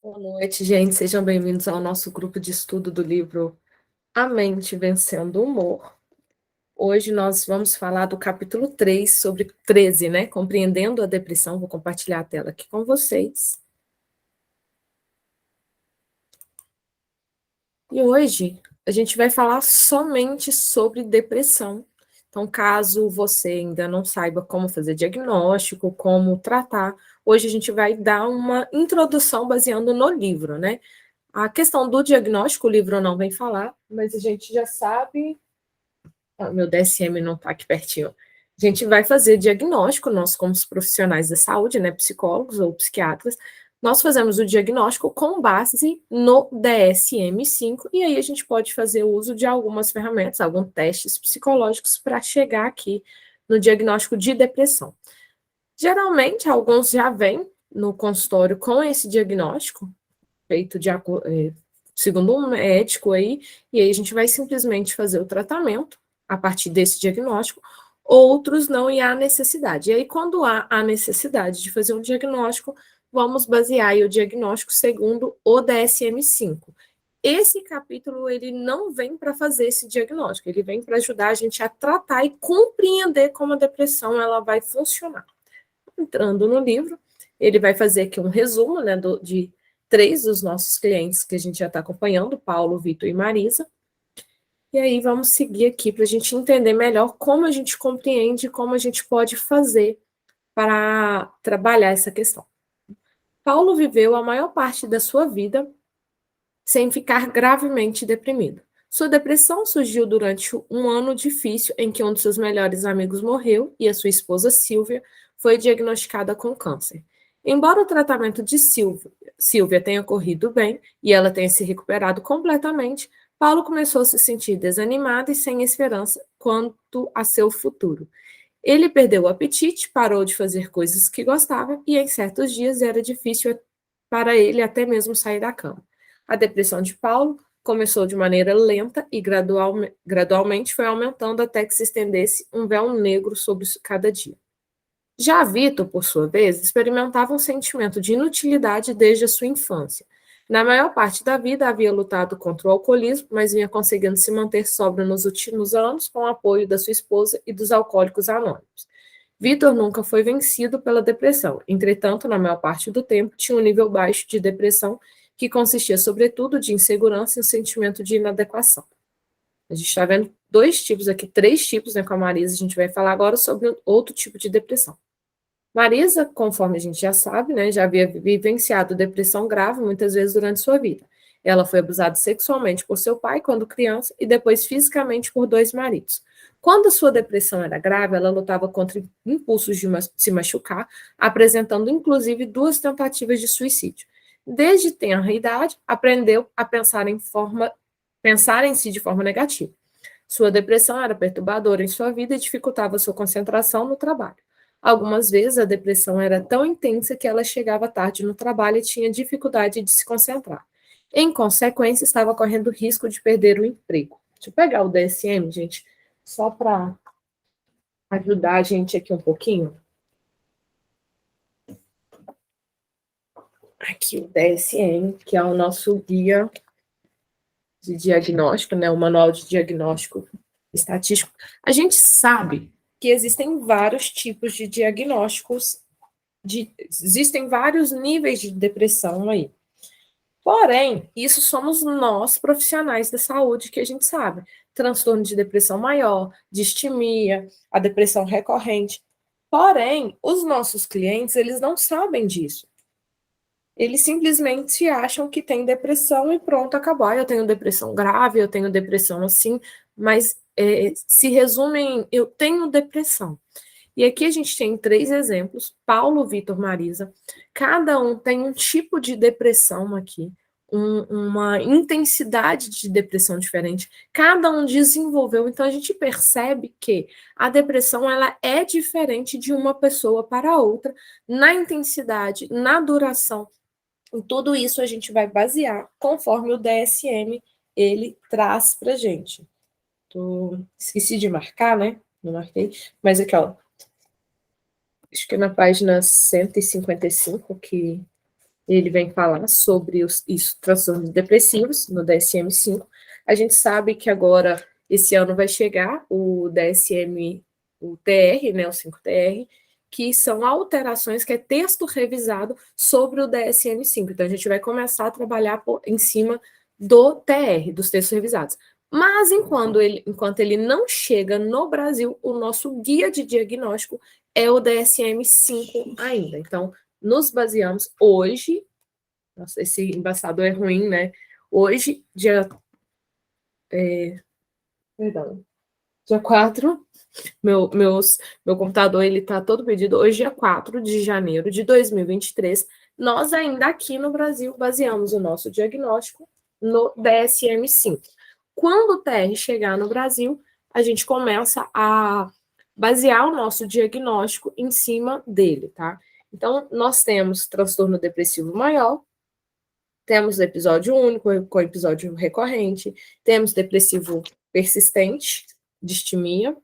Boa noite, gente. Sejam bem-vindos ao nosso grupo de estudo do livro A Mente Vencendo o Humor. Hoje nós vamos falar do capítulo 3 sobre 13, né? Compreendendo a depressão. Vou compartilhar a tela aqui com vocês. E hoje a gente vai falar somente sobre depressão. Então, caso você ainda não saiba como fazer diagnóstico, como tratar, hoje a gente vai dar uma introdução baseando no livro, né? A questão do diagnóstico, o livro não vem falar, mas a gente já sabe. Meu DSM não está aqui pertinho. A gente vai fazer diagnóstico, nós, como os profissionais da saúde, né, psicólogos ou psiquiatras, nós fazemos o diagnóstico com base no DSM-5, e aí a gente pode fazer uso de algumas ferramentas, alguns testes psicológicos para chegar aqui no diagnóstico de depressão. Geralmente, alguns já vêm no consultório com esse diagnóstico, feito segundo um médico aí, e aí a gente vai simplesmente fazer o tratamento a partir desse diagnóstico, outros não, e há necessidade. E aí, quando há a necessidade de fazer um diagnóstico, vamos basear aí o diagnóstico segundo o DSM-5. Esse capítulo, ele não vem para fazer esse diagnóstico, ele vem para ajudar a gente a tratar e compreender como a depressão ela vai funcionar. Entrando no livro, ele vai fazer aqui um resumo, né, de 3 dos nossos clientes que a gente já está acompanhando, Paulo, Vitor e Marisa. E aí vamos seguir aqui para a gente entender melhor como a gente compreende, como a gente pode fazer para trabalhar essa questão. Paulo viveu a maior parte da sua vida sem ficar gravemente deprimido. Sua depressão surgiu durante um ano difícil em que um de seus melhores amigos morreu e a sua esposa Silvia foi diagnosticada com câncer. Embora o tratamento de Silvia tenha corrido bem e ela tenha se recuperado completamente, Paulo começou a se sentir desanimado e sem esperança quanto a seu futuro. Ele perdeu o apetite, parou de fazer coisas que gostava e em certos dias era difícil para ele até mesmo sair da cama. A depressão de Paulo começou de maneira lenta e gradualmente foi aumentando até que se estendesse um véu negro sobre cada dia. Já Vitor, por sua vez, experimentava um sentimento de inutilidade desde a sua infância. Na maior parte da vida havia lutado contra o alcoolismo, mas vinha conseguindo se manter sóbrio nos últimos anos com o apoio da sua esposa e dos alcoólicos anônimos. Vitor nunca foi vencido pela depressão, entretanto, na maior parte do tempo, tinha um nível baixo de depressão que consistia, sobretudo, de insegurança e um sentimento de inadequação. A gente está vendo 2 tipos aqui, 3 tipos, né, com a Marisa. A gente vai falar agora sobre outro tipo de depressão. Marisa, conforme a gente já sabe, né, já havia vivenciado depressão grave muitas vezes durante sua vida. Ela foi abusada sexualmente por seu pai quando criança e depois fisicamente por 2 maridos. Quando sua depressão era grave, ela lutava contra impulsos de se machucar, apresentando inclusive 2 tentativas de suicídio. Desde tenra idade, aprendeu a pensar em si de forma negativa. Sua depressão era perturbadora em sua vida e dificultava sua concentração no trabalho. Algumas vezes a depressão era tão intensa que ela chegava tarde no trabalho e tinha dificuldade de se concentrar. Em consequência, estava correndo risco de perder o emprego. Deixa eu pegar o DSM, gente, só para ajudar a gente aqui um pouquinho. Aqui o DSM, que é o nosso guia de diagnóstico, né, o manual de diagnóstico estatístico. A gente sabe que existem vários tipos de diagnósticos, existem vários níveis de depressão aí. Porém, isso somos nós, profissionais da saúde, que a gente sabe. Transtorno de depressão maior, distimia, a depressão recorrente. Porém, os nossos clientes, eles não sabem disso. Eles simplesmente acham que tem depressão e pronto, acabou. Ah, eu tenho depressão grave, eu tenho depressão assim, mas se resume em eu tenho depressão. E aqui a gente tem 3 exemplos, Paulo, Vitor, Marisa. Cada um tem um tipo de depressão aqui, uma intensidade de depressão diferente. Cada um desenvolveu, então a gente percebe que a depressão ela é diferente de uma pessoa para outra, na intensidade, na duração. E tudo isso a gente vai basear conforme o DSM ele traz para gente. Esqueci de marcar, né? Não marquei. Mas aqui, ó, acho que é na página 155 que ele vem falar sobre isso, transtornos depressivos, no DSM-5. A gente sabe que agora, esse ano, vai chegar o DSM, o TR, né, o 5TR, que são alterações, que é texto revisado sobre o DSM-5. Então, a gente vai começar a trabalhar em cima do TR, dos textos revisados. Mas, enquanto ele não chega no Brasil, o nosso guia de diagnóstico é o DSM-5 ainda. Então, nos baseamos hoje, nossa, esse embaçador é ruim, né? Hoje, dia 4, meu computador ele tá todo perdido. Hoje, dia 4 de janeiro de 2023, nós ainda aqui no Brasil baseamos o nosso diagnóstico no DSM-5. Quando o TR chegar no Brasil, a gente começa a basear o nosso diagnóstico em cima dele, tá? Então, nós temos transtorno depressivo maior, temos episódio único com episódio recorrente, temos depressivo persistente, distimia,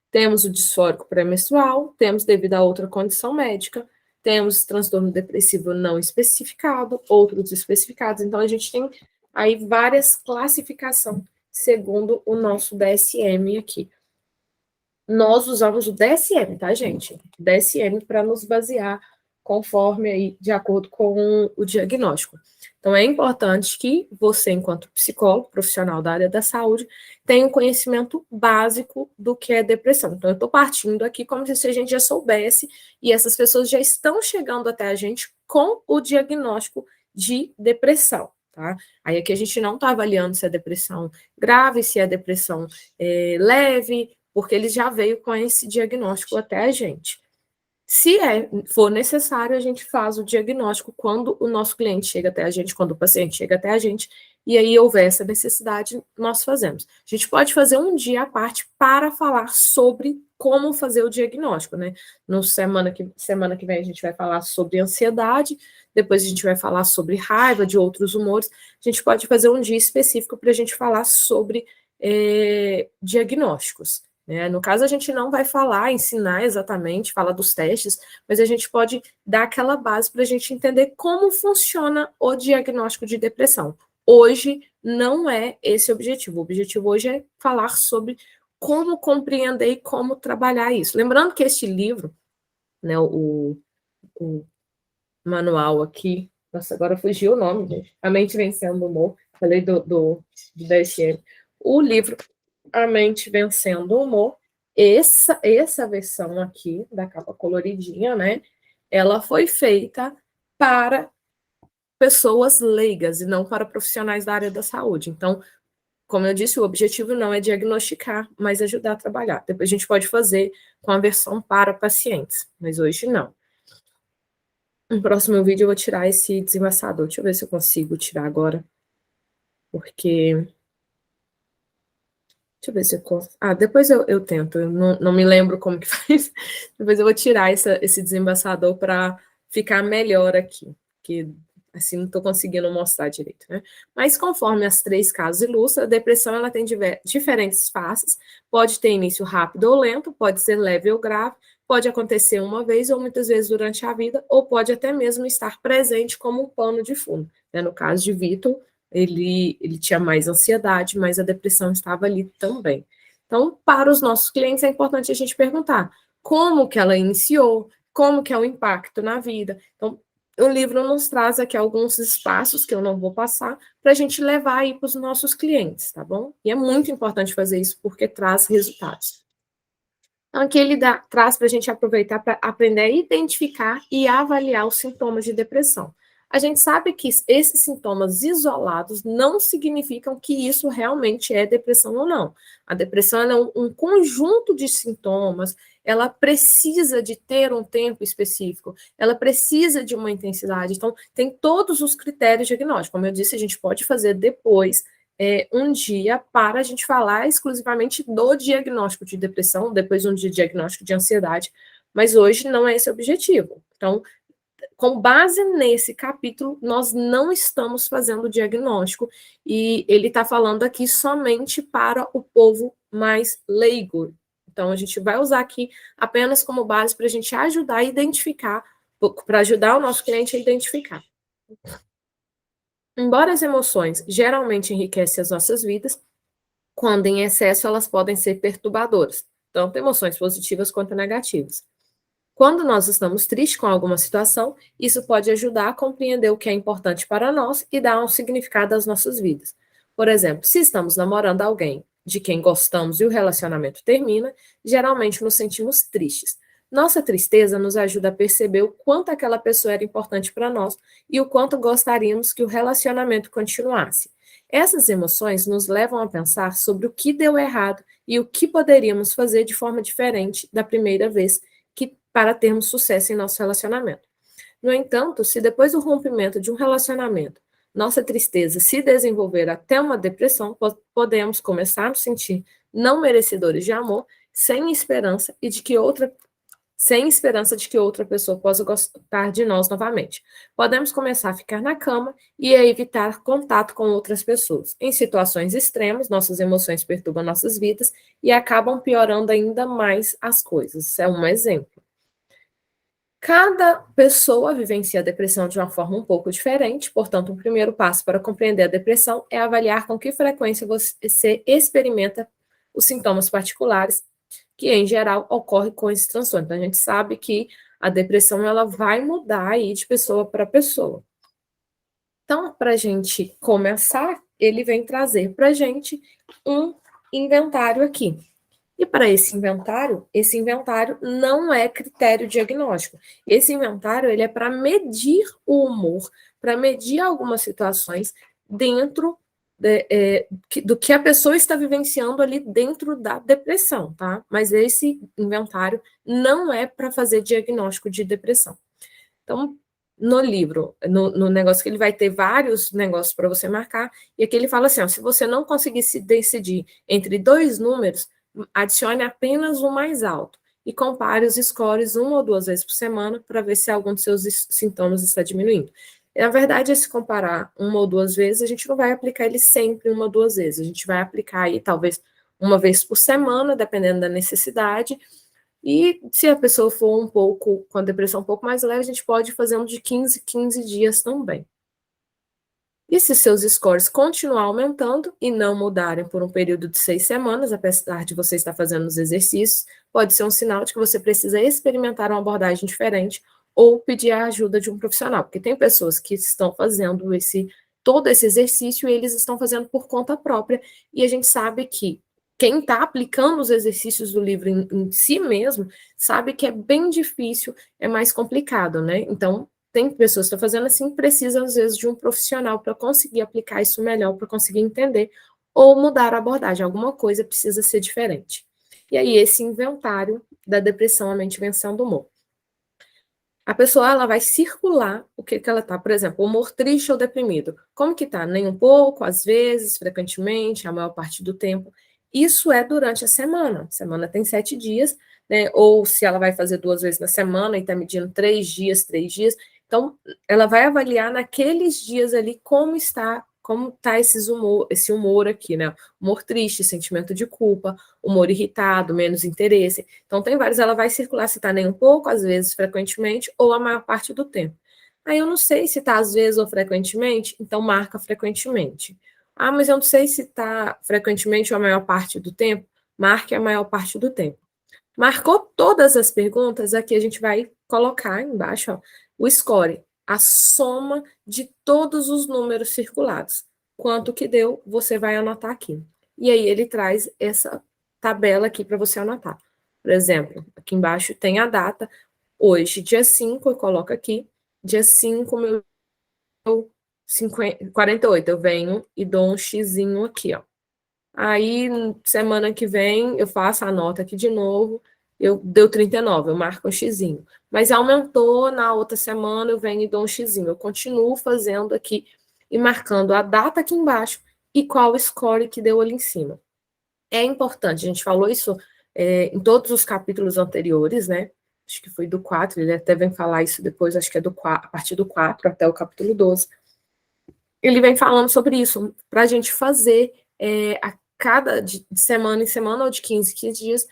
temos o disfórico pré-menstrual, temos devido a outra condição médica, temos transtorno depressivo não especificado, outros especificados. Então, a gente tem aí várias classificações segundo o nosso DSM aqui. Nós usamos o DSM, tá, gente? DSM para nos basear conforme aí, de acordo com o diagnóstico. Então, é importante que você, enquanto psicólogo, profissional da área da saúde, tenha um conhecimento básico do que é depressão. Então, eu estou partindo aqui como se a gente já soubesse, e essas pessoas já estão chegando até a gente com o diagnóstico de depressão, tá? Aí aqui a gente não está avaliando se é depressão grave, se é depressão leve, porque ele já veio com esse diagnóstico até a gente. Se for necessário, a gente faz o diagnóstico quando o nosso cliente chega até a gente, quando o paciente chega até a gente, e aí houver essa necessidade, nós fazemos. A gente pode fazer um dia à parte para falar sobre como fazer o diagnóstico, né? No semana que vem a gente vai falar sobre ansiedade, depois a gente vai falar sobre raiva, de outros humores. A gente pode fazer um dia específico para a gente falar sobre diagnósticos. No caso, a gente não vai ensinar exatamente, falar dos testes, mas a gente pode dar aquela base para a gente entender como funciona o diagnóstico de depressão. Hoje não é esse o objetivo. O objetivo hoje é falar sobre como compreender e como trabalhar isso. Lembrando que este livro, né, o manual aqui, nossa, agora fugiu o nome, gente. A Mente Vencendo o Humor, falei do DSM. O livro A Mente Vencendo o Humor, essa versão aqui, da capa coloridinha, né, ela foi feita para pessoas leigas e não para profissionais da área da saúde. Então, como eu disse, o objetivo não é diagnosticar, mas ajudar a trabalhar. Depois a gente pode fazer com a versão para pacientes, mas hoje não. No próximo vídeo eu vou tirar esse desembaçador. Deixa eu ver se eu consigo tirar agora. Porque... Deixa eu ver se eu consigo. Depois eu tento. Eu não me lembro como que faz. Depois eu vou tirar esse desembaçador para ficar melhor aqui. Porque assim não estou conseguindo mostrar direito, né? Mas conforme as 3 casos ilustram, a depressão ela tem diferentes faces. Pode ter início rápido ou lento, pode ser leve ou grave, pode acontecer uma vez ou muitas vezes durante a vida, ou pode até mesmo estar presente como um pano de fundo. No caso de Vitor, ele tinha mais ansiedade, mas a depressão estava ali também. Então, para os nossos clientes, é importante a gente perguntar como que ela iniciou, como que é o impacto na vida. Então, o livro nos traz aqui alguns espaços que eu não vou passar para a gente levar aí para os nossos clientes, tá bom? E é muito importante fazer isso porque traz resultados. Então, aqui ele traz para a gente aproveitar para aprender a identificar e avaliar os sintomas de depressão. A gente sabe que esses sintomas isolados não significam que isso realmente é depressão ou não. A depressão é um conjunto de sintomas, ela precisa de ter um tempo específico, ela precisa de uma intensidade. Então, tem todos os critérios diagnósticos. Como eu disse, a gente pode fazer depois um dia para a gente falar exclusivamente do diagnóstico de depressão, depois um dia de diagnóstico de ansiedade, mas hoje não é esse o objetivo. Então, com base nesse capítulo, nós não estamos fazendo o diagnóstico, e ele está falando aqui somente para o povo mais leigo. Então, a gente vai usar aqui apenas como base para a gente ajudar a identificar, para ajudar o nosso cliente a identificar. Embora as emoções geralmente enriquecem as nossas vidas, quando em excesso elas podem ser perturbadoras, tanto emoções positivas quanto negativas. Quando nós estamos tristes com alguma situação, isso pode ajudar a compreender o que é importante para nós e dar um significado às nossas vidas. Por exemplo, se estamos namorando alguém de quem gostamos e o relacionamento termina, geralmente nos sentimos tristes. Nossa tristeza nos ajuda a perceber o quanto aquela pessoa era importante para nós e o quanto gostaríamos que o relacionamento continuasse. Essas emoções nos levam a pensar sobre o que deu errado e o que poderíamos fazer de forma diferente da primeira vez para termos sucesso em nosso relacionamento. No entanto, se depois do rompimento de um relacionamento, nossa tristeza se desenvolver até uma depressão, podemos começar a nos sentir não merecedores de amor, sem esperança de que outra pessoa possa gostar de nós novamente. Podemos começar a ficar na cama e a evitar contato com outras pessoas. Em situações extremas, nossas emoções perturbam nossas vidas e acabam piorando ainda mais as coisas. Isso é um exemplo. Cada pessoa vivencia a depressão de uma forma um pouco diferente, portanto, o primeiro passo para compreender a depressão é avaliar com que frequência você experimenta os sintomas particulares, que em geral ocorre com esse transtorno. Então, a gente sabe que a depressão ela vai mudar aí de pessoa para pessoa. Então, para a gente começar, ele vem trazer para a gente um inventário aqui. E para esse inventário não é critério diagnóstico. Esse inventário ele é para medir o humor, para medir algumas situações dentro do que a pessoa está vivenciando ali dentro da depressão, tá? Mas esse inventário não é para fazer diagnóstico de depressão. Então, no livro, no negócio que ele vai ter vários negócios para você marcar, e aqui ele fala assim, ó, se você não conseguir se decidir entre dois números, adicione apenas o mais alto e compare os scores uma ou duas vezes por semana para ver se algum dos seus sintomas está diminuindo. Na verdade, se comparar uma ou duas vezes, a gente não vai aplicar ele sempre uma ou duas vezes, a gente vai aplicar aí talvez uma vez por semana, dependendo da necessidade, e se a pessoa for um pouco, com a depressão um pouco mais leve, a gente pode fazer um de 15 dias também. E se seus scores continuar aumentando e não mudarem por um período de 6 semanas, apesar de você estar fazendo os exercícios, pode ser um sinal de que você precisa experimentar uma abordagem diferente ou pedir a ajuda de um profissional, porque tem pessoas que estão fazendo todo esse exercício e eles estão fazendo por conta própria, e a gente sabe que quem está aplicando os exercícios do livro em si mesmo, sabe que é bem difícil, é mais complicado, né? Então, tem pessoas que estão fazendo assim, precisam às vezes de um profissional para conseguir aplicar isso melhor, para conseguir entender, ou mudar a abordagem, alguma coisa precisa ser diferente. E aí, esse inventário da depressão, a mente vencendo o humor. A pessoa ela vai circular o que ela tá, por exemplo, humor triste ou deprimido. Como que tá? Nem um pouco, às vezes, frequentemente, a maior parte do tempo. Isso é durante a semana. A semana tem 7 dias, né? Ou se ela vai fazer 2 vezes na semana e está medindo 3 dias, 3 dias. Então, ela vai avaliar naqueles dias ali como tá esse humor aqui, né? Humor triste, sentimento de culpa, humor irritado, menos interesse. Então, tem vários, ela vai circular se está nem um pouco, às vezes, frequentemente, ou a maior parte do tempo. Aí eu não sei se está às vezes ou frequentemente, então marca frequentemente. Ah, mas eu não sei se está frequentemente ou a maior parte do tempo, marque a maior parte do tempo. Marcou todas as perguntas, aqui a gente vai colocar embaixo ó, o score, a soma de todos os números circulados. Quanto que deu, você vai anotar aqui. E aí ele traz essa tabela aqui para você anotar. Por exemplo, aqui embaixo tem a data, hoje, dia 5, eu coloco aqui, dia 5, meu 48, eu venho e dou um xizinho aqui, ó. Aí, semana que vem, eu faço a nota aqui de novo, deu 39, eu marco um xizinho. Mas aumentou, na outra semana eu venho e dou um xizinho. Eu continuo fazendo aqui e marcando a data aqui embaixo e qual score que deu ali em cima. É importante, a gente falou isso em todos os capítulos anteriores, né? Acho que foi do 4, ele até vem falar isso depois, acho que é a partir do 4 até o capítulo 12. Ele vem falando sobre isso, para a gente fazer a cada de semana em semana, ou de 15 em 15 dias,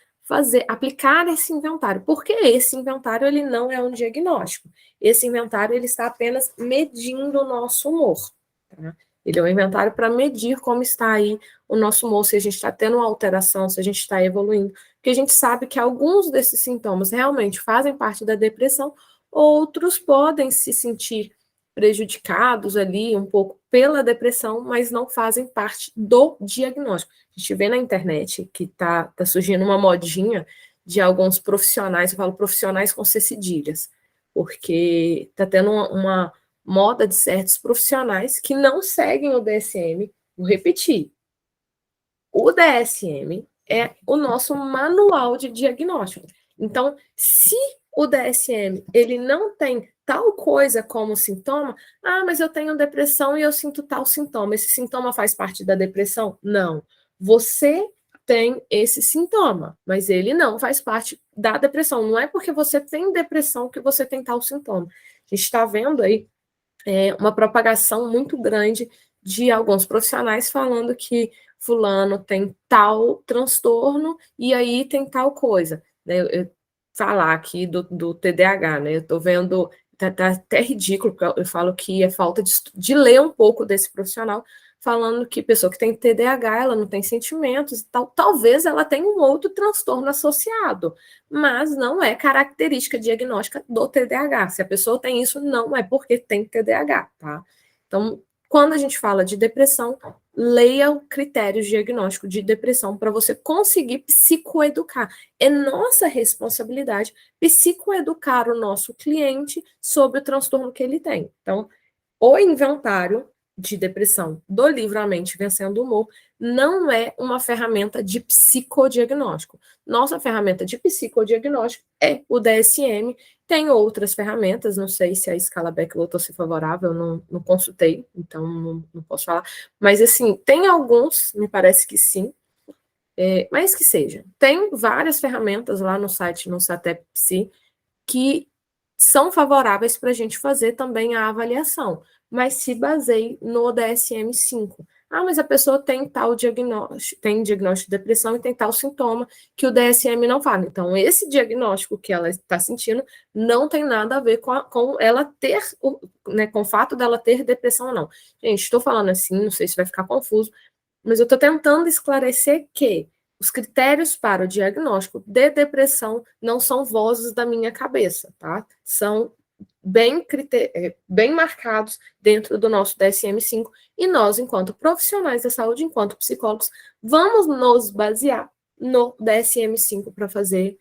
aplicar esse inventário, porque esse inventário ele não é um diagnóstico. Esse inventário ele está apenas medindo o nosso humor. Tá? Ele é um inventário para medir como está aí o nosso humor, se a gente está tendo uma alteração, se a gente está evoluindo, porque a gente sabe que alguns desses sintomas realmente fazem parte da depressão, outros podem se sentir prejudicados ali um pouco pela depressão, mas não fazem parte do diagnóstico. A gente vê na internet que tá surgindo uma modinha de alguns profissionais, eu falo profissionais com C cedilhas, porque tá tendo uma moda de certos profissionais que não seguem o DSM. Vou repetir, o DSM é o nosso manual de diagnóstico. Então, se o DSM ele não tem tal coisa como sintoma, mas eu tenho depressão e eu sinto tal sintoma. Esse sintoma faz parte da depressão? Não. Você tem esse sintoma, mas ele não faz parte da depressão. Não é porque você tem depressão que você tem tal sintoma. A gente está vendo aí uma propagação muito grande de alguns profissionais falando que fulano tem tal transtorno e aí tem tal coisa. Né? Eu falar aqui do TDAH, né? Eu estou vendo, tá até ridículo, porque eu falo que é falta de ler um pouco desse profissional, falando que pessoa que tem TDAH, ela não tem sentimentos e tal, talvez ela tenha um outro transtorno associado, mas não é característica diagnóstica do TDAH. Se a pessoa tem isso, não é porque tem TDAH, tá? Então, quando a gente fala de depressão, leia o critério diagnóstico de depressão para você conseguir psicoeducar. É nossa responsabilidade psicoeducar o nosso cliente sobre o transtorno que ele tem. Então, o inventário de depressão do livro A Mente Vencendo o Humor não é uma ferramenta de psicodiagnóstico. Nossa ferramenta de psicodiagnóstico é o DSM. Tem outras ferramentas, não sei se a escala Beck voltou a ser favorável, não consultei, então não posso falar. Mas, assim, tem alguns, me parece que sim, mas que seja. Tem várias ferramentas lá no site, no Satep Psi, que são favoráveis para a gente fazer também a avaliação, mas se baseie no DSM-5. Mas a pessoa tem tal diagnóstico, tem diagnóstico de depressão e tem tal sintoma que o DSM não fala. Então, esse diagnóstico que ela está sentindo não tem nada a ver com ela ter, né, com o fato dela ter depressão ou não. Gente, estou falando assim, não sei se vai ficar confuso, mas eu estou tentando esclarecer que os critérios para o diagnóstico de depressão não são vozes da minha cabeça, tá? São bem marcados dentro do nosso DSM-5 e nós, enquanto profissionais da saúde, enquanto psicólogos, vamos nos basear no DSM-5 para fazer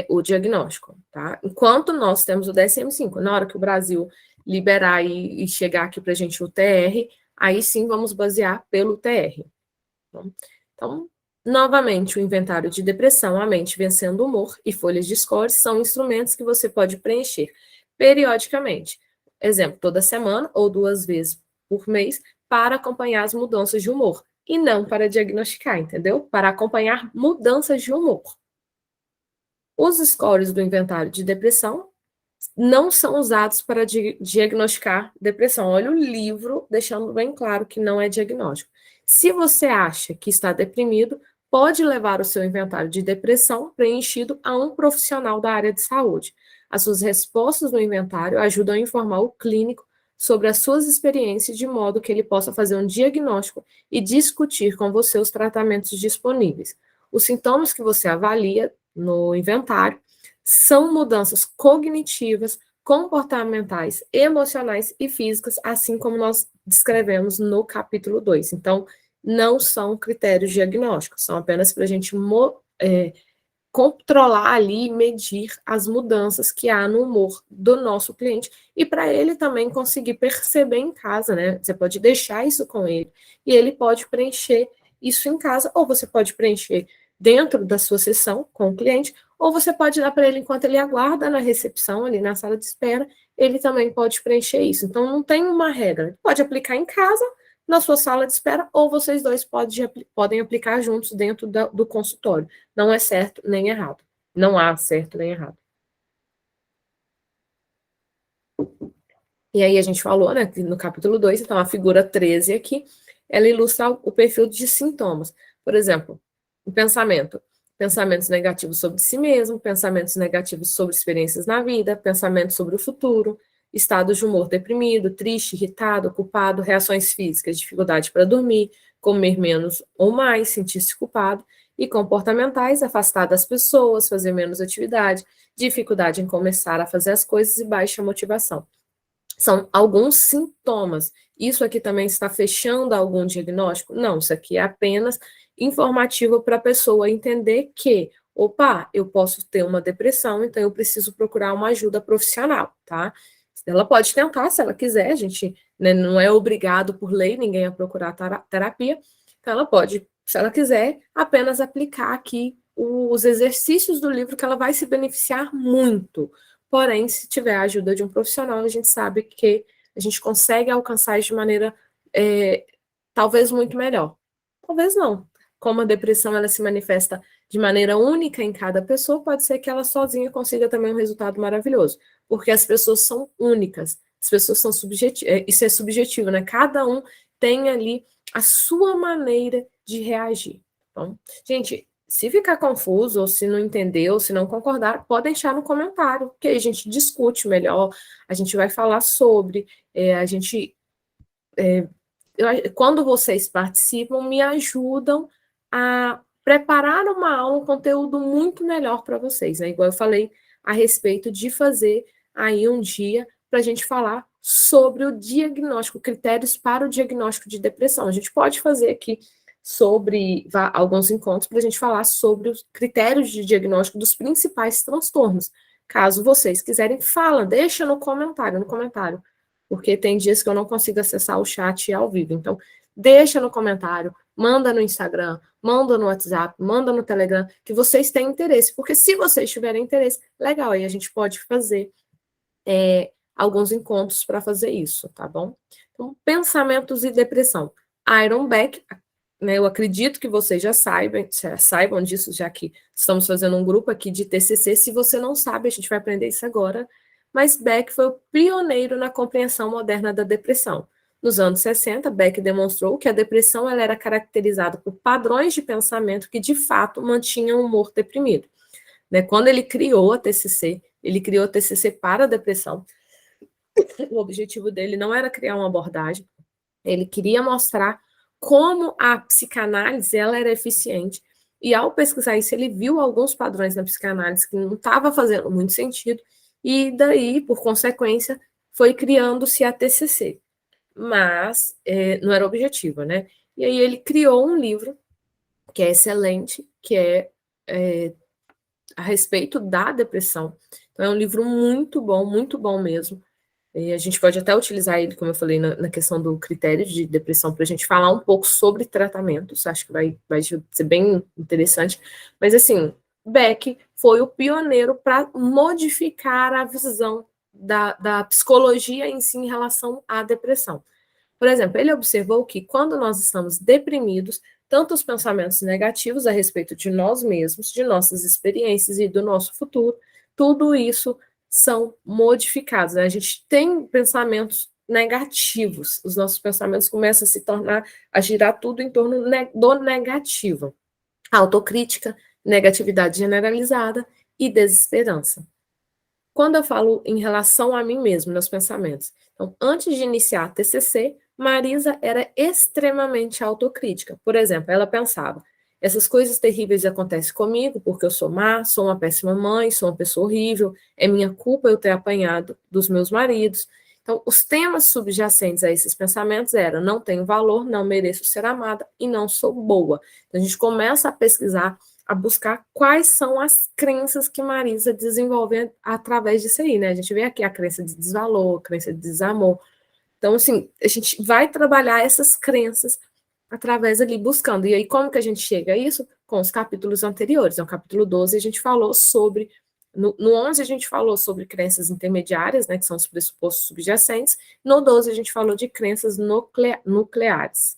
o diagnóstico, tá? Enquanto nós temos o DSM-5, na hora que o Brasil liberar e chegar aqui para a gente o TR, aí sim vamos basear pelo TR. Então, novamente, o inventário de depressão, A Mente Vencendo o Humor e folhas de scores são instrumentos que você pode preencher periodicamente. Exemplo, toda semana ou 2 vezes por mês para acompanhar as mudanças de humor e não para diagnosticar, entendeu? Para acompanhar mudanças de humor. Os scores do inventário de depressão não são usados para diagnosticar depressão. Olha o livro, deixando bem claro que não é diagnóstico. Se você acha que está deprimido, pode levar o seu inventário de depressão preenchido a um profissional da área de saúde. As suas respostas no inventário ajudam a informar o clínico sobre as suas experiências, de modo que ele possa fazer um diagnóstico e discutir com você os tratamentos disponíveis. Os sintomas que você avalia no inventário são mudanças cognitivas, comportamentais, emocionais e físicas, assim como nós descrevemos no capítulo 2. Então, não são critérios diagnósticos, são apenas para a gente controlar ali e medir as mudanças que há no humor do nosso cliente e para ele também conseguir perceber em casa, né? Você pode deixar isso com ele e ele pode preencher isso em casa, ou você pode preencher dentro da sua sessão com o cliente, ou você pode dar para ele enquanto ele aguarda na recepção, ali na sala de espera, ele também pode preencher isso. Então, não tem uma regra. Pode aplicar em casa, na sua sala de espera, ou vocês dois podem aplicar juntos dentro do consultório. Não é certo nem errado. Não há certo nem errado. E aí a gente falou, né, no capítulo 2, então a figura 13 aqui, ela ilustra o perfil de sintomas. Por exemplo, o pensamento. pensamentos negativos sobre si mesmo, pensamentos negativos sobre experiências na vida, pensamentos sobre o futuro, estados de humor deprimido, triste, irritado, culpado, reações físicas, dificuldade para dormir, comer menos ou mais, sentir-se culpado, e comportamentais, afastar das pessoas, fazer menos atividade, dificuldade em começar a fazer as coisas e baixa motivação. São alguns sintomas. Isso aqui também está fechando algum diagnóstico? Não, isso aqui é apenas informativo para a pessoa entender que, opa, eu posso ter uma depressão, então eu preciso procurar uma ajuda profissional, tá? Ela pode tentar, se ela quiser, a gente, né, não é obrigado por lei ninguém a procurar terapia, então ela pode, se ela quiser, apenas aplicar aqui os exercícios do livro que ela vai se beneficiar muito. Porém, se tiver a ajuda de um profissional, a gente sabe que a gente consegue alcançar isso de maneira talvez muito melhor. Talvez não. Como a depressão ela se manifesta de maneira única em cada pessoa, pode ser que ela sozinha consiga também um resultado maravilhoso. Porque as pessoas são únicas, as pessoas são subjetivas, isso é subjetivo, né? Cada um tem ali a sua maneira de reagir. Então, gente, se ficar confuso, ou se não entendeu, se não concordar, pode deixar no comentário, que aí a gente discute melhor, a gente vai falar sobre, a gente quando vocês participam, me ajudam a preparar uma aula, um conteúdo muito melhor para vocês, né? Igual eu falei a respeito de fazer aí um dia para a gente falar sobre o diagnóstico, critérios para o diagnóstico de depressão. A gente pode fazer aqui sobre alguns encontros para a gente falar sobre os critérios de diagnóstico dos principais transtornos. Caso vocês quiserem, fala, deixa no comentário, porque tem dias que eu não consigo acessar o chat ao vivo. Então, deixa no comentário, manda no Instagram, manda no WhatsApp, manda no Telegram, que vocês têm interesse. Porque se vocês tiverem interesse, legal, aí a gente pode fazer alguns encontros para fazer isso, tá bom? Então, pensamentos e depressão. Aaron Beck, né, eu acredito que vocês já saibam disso, já que estamos fazendo um grupo aqui de TCC. Se você não sabe, a gente vai aprender isso agora. Mas Beck foi o pioneiro na compreensão moderna da depressão. Nos anos 60, Beck demonstrou que a depressão ela era caracterizada por padrões de pensamento que, de fato, mantinham o humor deprimido. Né, quando ele criou a TCC para a depressão. O objetivo dele não era criar uma abordagem, ele queria mostrar como a psicanálise ela era eficiente. E ao pesquisar isso, ele viu alguns padrões na psicanálise que não estava fazendo muito sentido, e daí, por consequência, foi criando-se a TCC. Mas não era objetivo, né? E aí ele criou um livro que é excelente, que é a respeito da depressão. Então, é um livro muito bom mesmo. E a gente pode até utilizar ele, como eu falei, na questão do critério de depressão, para a gente falar um pouco sobre tratamentos. Acho que vai ser bem interessante. Mas, assim, Beck foi o pioneiro para modificar a visão da psicologia em si em relação à depressão. Por exemplo, ele observou que quando nós estamos deprimidos, tanto os pensamentos negativos a respeito de nós mesmos, de nossas experiências e do nosso futuro, tudo isso são modificados. Né? A gente tem pensamentos negativos, os nossos pensamentos começam a girar tudo em torno do negativo. Autocrítica, negatividade generalizada e desesperança. Quando eu falo em relação a mim mesmo, meus pensamentos, então, antes de iniciar a TCC, Marisa era extremamente autocrítica. Por exemplo, ela pensava, essas coisas terríveis acontecem comigo porque eu sou má, sou uma péssima mãe, sou uma pessoa horrível, é minha culpa eu ter apanhado dos meus maridos. Então, os temas subjacentes a esses pensamentos eram não tenho valor, não mereço ser amada e não sou boa. Então, a gente começa a pesquisar, a buscar quais são as crenças que Marisa desenvolve através disso aí, né? A gente vê aqui a crença de desvalor, a crença de desamor. Então, assim, a gente vai trabalhar essas crenças através ali buscando. E aí, como que a gente chega a isso? Com os capítulos anteriores. No capítulo 12, a gente falou sobre. No 11, a gente falou sobre crenças intermediárias, né, que são os pressupostos subjacentes. No 12, a gente falou de crenças nucleares.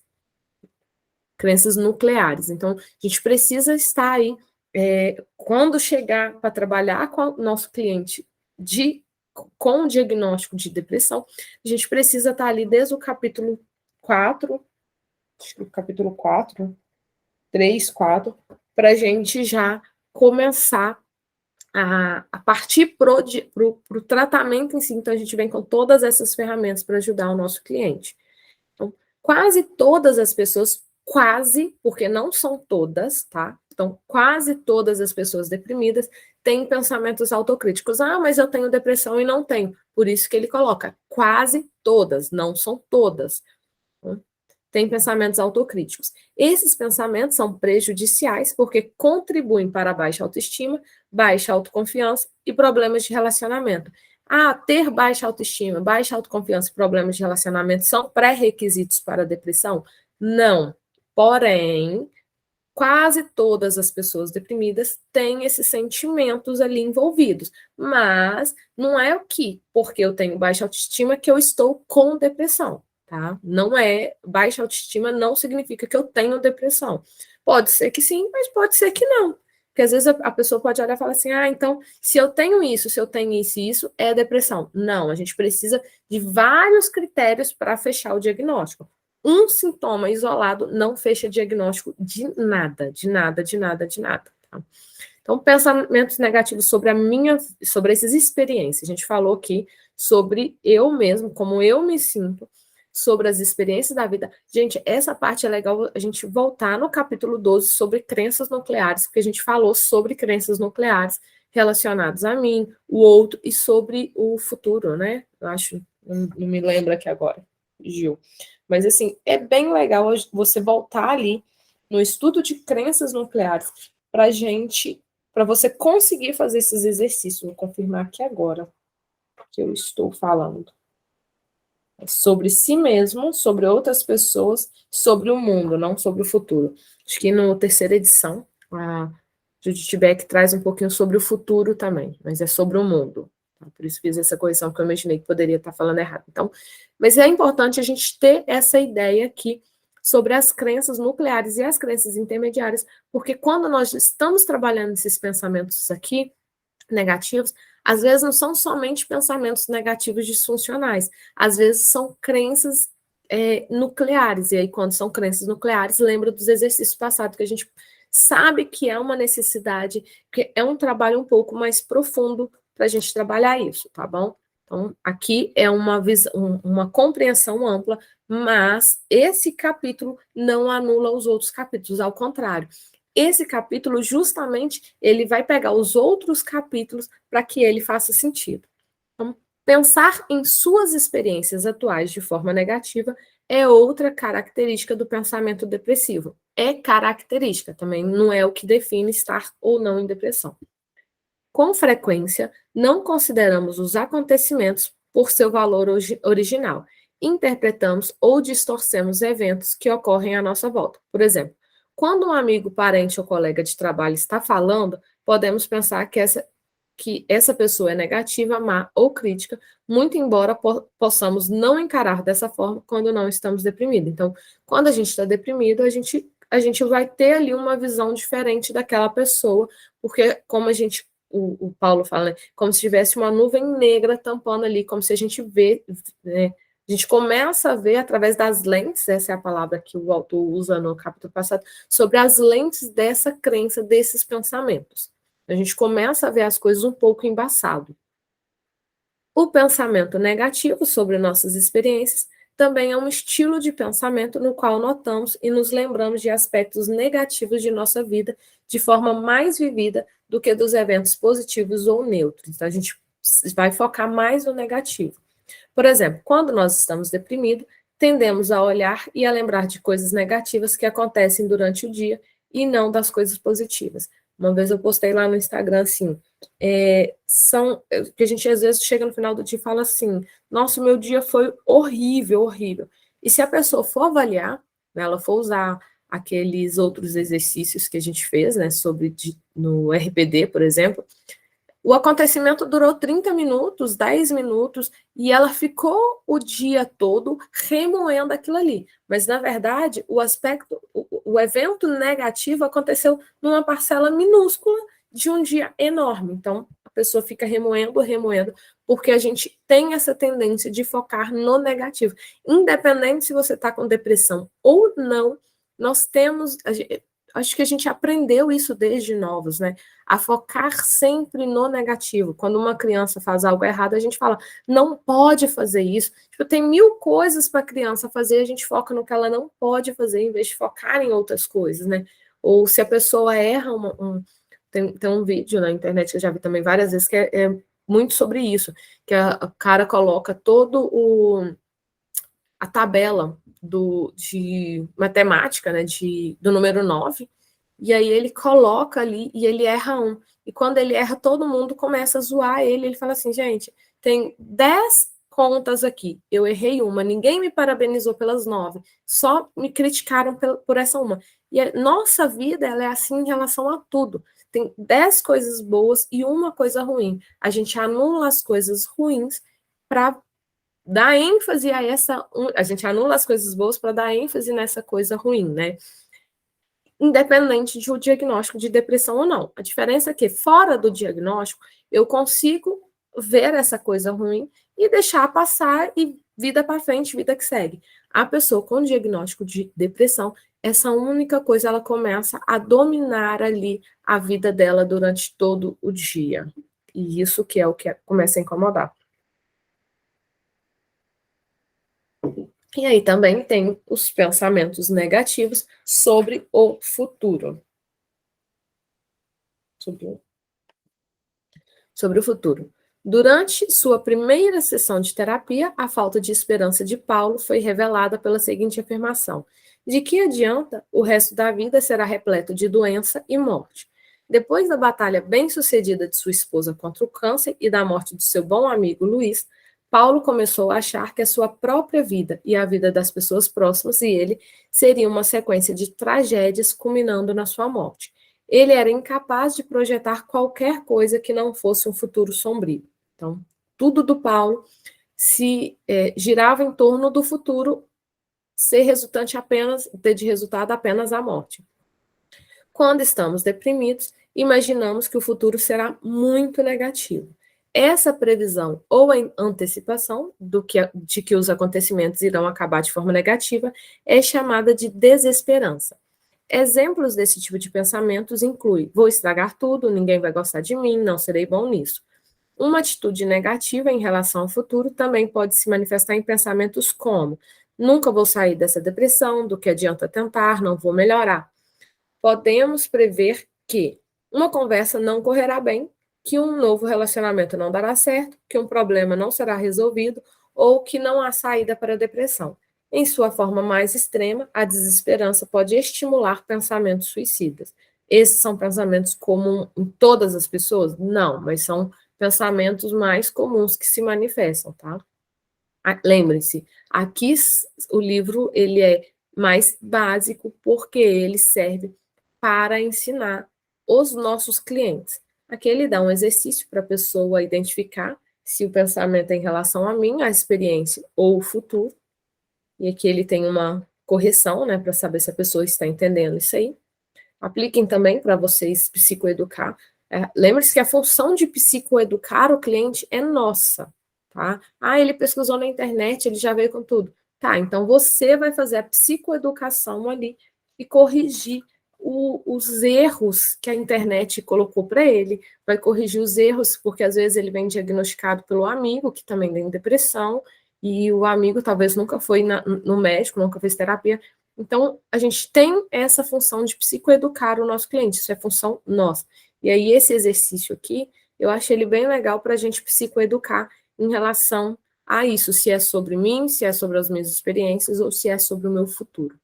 Crenças nucleares. Então, a gente precisa estar aí, quando chegar para trabalhar com o nosso cliente com o diagnóstico de depressão, a gente precisa estar ali desde o capítulo 4, acho que o capítulo 4, 3, 4, para a gente já começar a partir para o tratamento em si. Então, a gente vem com todas essas ferramentas para ajudar o nosso cliente. Então, quase todas as pessoas, quase, porque não são todas, tá? Então, quase todas as pessoas deprimidas têm pensamentos autocríticos. Ah, mas eu tenho depressão e não tenho. Por isso que ele coloca quase todas, não são todas. Tem pensamentos autocríticos. Esses pensamentos são prejudiciais porque contribuem para a baixa autoestima, baixa autoconfiança e problemas de relacionamento. Ah, ter baixa autoestima, baixa autoconfiança e problemas de relacionamento são pré-requisitos para a depressão? Não. Porém, quase todas as pessoas deprimidas têm esses sentimentos ali envolvidos. Mas não é o que, porque eu tenho baixa autoestima, que eu estou com depressão. Tá? Não é, baixa autoestima não significa que eu tenho depressão. Pode ser que sim, mas pode ser que não. Porque às vezes a pessoa pode olhar e falar assim: ah, então, se eu tenho isso, se eu tenho isso e isso, é depressão. Não, a gente precisa de vários critérios para fechar o diagnóstico. Um sintoma isolado não fecha diagnóstico de nada, de nada, de nada, de nada. Tá? Então, pensamentos negativos sobre essas experiências. A gente falou aqui sobre eu mesmo, como eu me sinto, sobre as experiências da vida. Gente, essa parte é legal a gente voltar no capítulo 12 sobre crenças nucleares, porque a gente falou sobre crenças nucleares relacionadas a mim, o outro e sobre o futuro, né? Eu acho, não me lembro aqui agora, Gil. Mas, assim, é bem legal você voltar ali no estudo de crenças nucleares para você conseguir fazer esses exercícios. Vou confirmar aqui agora que eu estou falando. Sobre si mesmo, sobre outras pessoas, sobre o mundo, não sobre o futuro. Acho que na terceira edição, a Judith Beck traz um pouquinho sobre o futuro também, mas é sobre o mundo. Por isso fiz essa correção, porque eu imaginei que poderia estar falando errado. Então, mas é importante a gente ter essa ideia aqui sobre as crenças nucleares e as crenças intermediárias, porque quando nós estamos trabalhando esses pensamentos aqui, negativos, às vezes não são somente pensamentos negativos disfuncionais, às vezes são crenças nucleares, e aí quando são crenças nucleares, lembra dos exercícios passados, que a gente sabe que é uma necessidade, que é um trabalho um pouco mais profundo para a gente trabalhar isso, tá bom? Então, aqui é uma compreensão ampla, mas esse capítulo não anula os outros capítulos, ao contrário. Esse capítulo, justamente, ele vai pegar os outros capítulos para que ele faça sentido. Então, pensar em suas experiências atuais de forma negativa é outra característica do pensamento depressivo. É característica, também não é o que define estar ou não em depressão. Com frequência, não consideramos os acontecimentos por seu valor original. Interpretamos ou distorcemos eventos que ocorrem à nossa volta. Por exemplo, quando um amigo, parente ou colega de trabalho está falando, podemos pensar que essa pessoa é negativa, má ou crítica, muito embora possamos não encarar dessa forma quando não estamos deprimidos. Então, quando a gente está deprimido, a gente vai ter ali uma visão diferente daquela pessoa, porque como o Paulo fala, né, como se tivesse uma nuvem negra tampando ali, como se a gente vê, né, a gente começa a ver através das lentes, essa é a palavra que o autor usa no capítulo passado, sobre as lentes dessa crença, desses pensamentos. A gente começa a ver as coisas um pouco embaçado. O pensamento negativo sobre nossas experiências também é um estilo de pensamento no qual notamos e nos lembramos de aspectos negativos de nossa vida de forma mais vivida do que dos eventos positivos ou neutros. Então, a gente vai focar mais no negativo. Por exemplo, quando nós estamos deprimidos, tendemos a olhar e a lembrar de coisas negativas que acontecem durante o dia e não das coisas positivas. Uma vez eu postei lá no Instagram assim, que a gente às vezes chega no final do dia e fala assim, nossa, o meu dia foi horrível, horrível. E se a pessoa for avaliar, né, ela for usar aqueles outros exercícios que a gente fez, né, no RPD, por exemplo, o acontecimento durou 30 minutos, 10 minutos, e ela ficou o dia todo remoendo aquilo ali. Mas, na verdade, o evento negativo aconteceu numa parcela minúscula de um dia enorme. Então, a pessoa fica remoendo, porque a gente tem essa tendência de focar no negativo. Independente se você está com depressão ou não, nós temos... acho que a gente aprendeu isso desde novos, né? A focar sempre no negativo. Quando uma criança faz algo errado, a gente fala, não pode fazer isso. Tipo, tem 1000 coisas para a criança fazer, a gente foca no que ela não pode fazer, em vez de focar em outras coisas, né? Ou se a pessoa erra tem um vídeo na internet que eu já vi também várias vezes que é muito sobre isso, que a cara coloca a tabela de matemática, né, do número 9, e aí ele coloca ali e ele erra um. E quando ele erra, todo mundo começa a zoar ele. Ele fala assim, gente, tem 10 contas aqui, eu errei uma, ninguém me parabenizou pelas 9, só me criticaram por essa uma. E a nossa vida, ela é assim em relação a tudo. Tem 10 coisas boas e uma coisa ruim. A gente anula as coisas ruins para dar ênfase a essa. A gente anula as coisas boas para dar ênfase nessa coisa ruim, né? Independente de o diagnóstico de depressão ou não. A diferença é que, fora do diagnóstico, eu consigo ver essa coisa ruim e deixar passar e vida para frente, vida que segue. A pessoa com diagnóstico de depressão, essa única coisa, ela começa a dominar ali a vida dela durante todo o dia. E isso que é o que começa a incomodar. E aí também tem os pensamentos negativos sobre o futuro. Sobre o futuro. Durante sua primeira sessão de terapia, a falta de esperança de Paulo foi revelada pela seguinte afirmação: de que adianta o resto da vida será repleto de doença e morte? Depois da batalha bem-sucedida de sua esposa contra o câncer e da morte de seu bom amigo Luiz, Paulo começou a achar que a sua própria vida e a vida das pessoas próximas e ele seriam uma sequência de tragédias culminando na sua morte. Ele era incapaz de projetar qualquer coisa que não fosse um futuro sombrio. Então, tudo do Paulo se girava em torno do futuro ser resultante apenas, ter de resultado apenas a morte. Quando estamos deprimidos, imaginamos que o futuro será muito negativo. Essa previsão ou a antecipação de que os acontecimentos irão acabar de forma negativa é chamada de desesperança. Exemplos desse tipo de pensamentos incluem: vou estragar tudo, ninguém vai gostar de mim, não serei bom nisso. Uma atitude negativa em relação ao futuro também pode se manifestar em pensamentos como: nunca vou sair dessa depressão, do que adianta tentar, não vou melhorar. Podemos prever que uma conversa não correrá bem, que um novo relacionamento não dará certo, que um problema não será resolvido ou que não há saída para a depressão. Em sua forma mais extrema, a desesperança pode estimular pensamentos suicidas. Esses são pensamentos comuns em todas as pessoas? Não, mas são pensamentos mais comuns que se manifestam, tá? Lembre-se, aqui o livro ele é mais básico porque ele serve para ensinar os nossos clientes. Aqui ele dá um exercício para a pessoa identificar se o pensamento é em relação a mim, a experiência ou o futuro. E aqui ele tem uma correção, né, para saber se a pessoa está entendendo isso aí. Apliquem também para vocês psicoeducar. Lembre-se que a função de psicoeducar o cliente é nossa, tá? Ah, ele pesquisou na internet, ele já veio com tudo. Tá, então você vai fazer a psicoeducação ali e corrigir os erros que a internet colocou para ele, vai corrigir os erros, porque às vezes ele vem diagnosticado pelo amigo, que também tem depressão, e o amigo talvez nunca foi no médico, nunca fez terapia. Então, a gente tem essa função de psicoeducar o nosso cliente, isso é função nossa. E aí, esse exercício aqui, eu achei ele bem legal para a gente psicoeducar em relação a isso, se é sobre mim, se é sobre as minhas experiências ou se é sobre o meu futuro.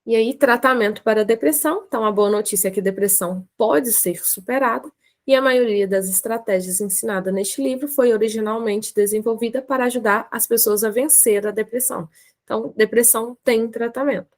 E aí, tratamento para depressão. Então, a boa notícia é que depressão pode ser superada, e a maioria das estratégias ensinadas neste livro foi originalmente desenvolvida para ajudar as pessoas a vencer a depressão. Então, depressão tem tratamento.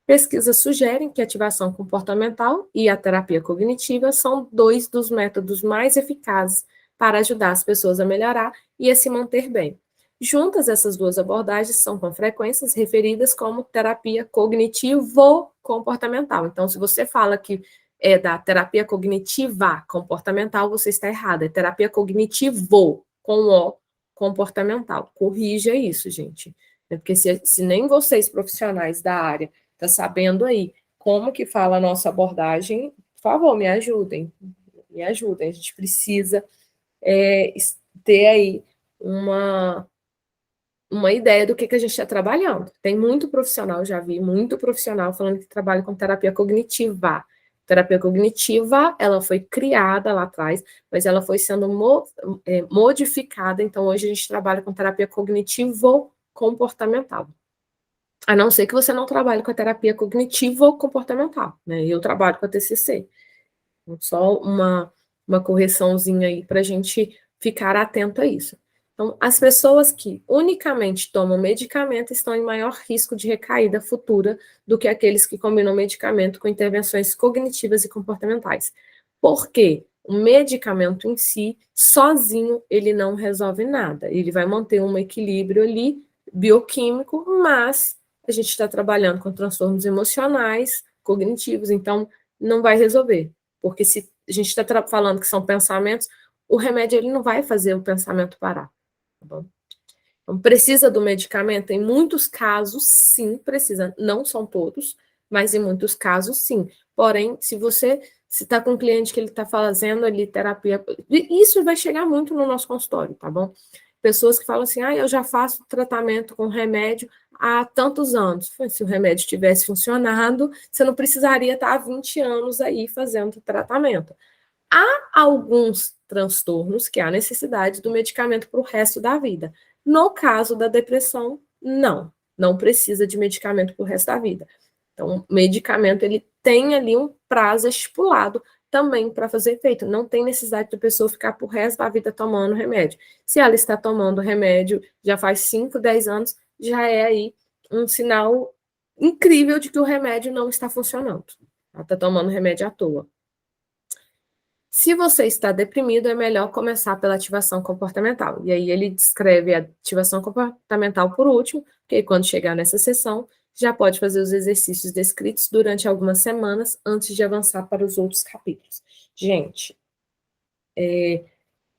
Pesquisas sugerem que a ativação comportamental e a terapia cognitiva são dois dos métodos mais eficazes para ajudar as pessoas a melhorar e a se manter bem. Juntas, essas duas abordagens são com frequência referidas como terapia cognitivo-comportamental. Então, se você fala que é da terapia cognitiva comportamental, você está errado. É terapia cognitivo, com o comportamental. Corrija isso, gente. Porque se nem vocês, profissionais da área, está sabendo aí como que fala a nossa abordagem, por favor, me ajudem. Me ajudem. A gente precisa ter aí uma ideia do que a gente está trabalhando. Tem muito profissional, já vi muito profissional falando que trabalha com terapia cognitiva. Terapia cognitiva, ela foi criada lá atrás, mas ela foi sendo modificada, então hoje a gente trabalha com terapia cognitivo-comportamental. A não ser que você não trabalhe com a terapia cognitivo-comportamental, né? Eu trabalho com a TCC. Só uma correçãozinha aí para a gente ficar atento a isso. Então, as pessoas que unicamente tomam medicamento estão em maior risco de recaída futura do que aqueles que combinam medicamento com intervenções cognitivas e comportamentais. Por quê? O medicamento em si, sozinho, ele não resolve nada. Ele vai manter um equilíbrio ali, bioquímico, mas a gente está trabalhando com transtornos emocionais, cognitivos, então não vai resolver. Porque se a gente está falando que são pensamentos, o remédio ele não vai fazer o pensamento parar. Tá bom? Então, precisa do medicamento? Em muitos casos, sim, precisa. Não são todos, mas em muitos casos, sim. Porém, se está com um cliente que ele está fazendo ali terapia, isso vai chegar muito no nosso consultório, tá bom? Pessoas que falam assim, eu já faço tratamento com remédio há tantos anos. Se o remédio tivesse funcionado, você não precisaria estar há 20 anos aí fazendo tratamento. Há alguns transtornos que há necessidade do medicamento para o resto da vida. No caso da depressão, não precisa de medicamento para o resto da vida. Então, o medicamento, ele tem ali um prazo estipulado também para fazer efeito. Não tem necessidade da pessoa ficar pro resto da vida tomando remédio. Se ela está tomando remédio já faz 5, 10 anos, já é aí um sinal incrível de que o remédio não está funcionando. Ela está tomando remédio à toa. Se você está deprimido, é melhor começar pela ativação comportamental. E aí ele descreve a ativação comportamental por último, porque quando chegar nessa sessão, já pode fazer os exercícios descritos durante algumas semanas antes de avançar para os outros capítulos. Gente,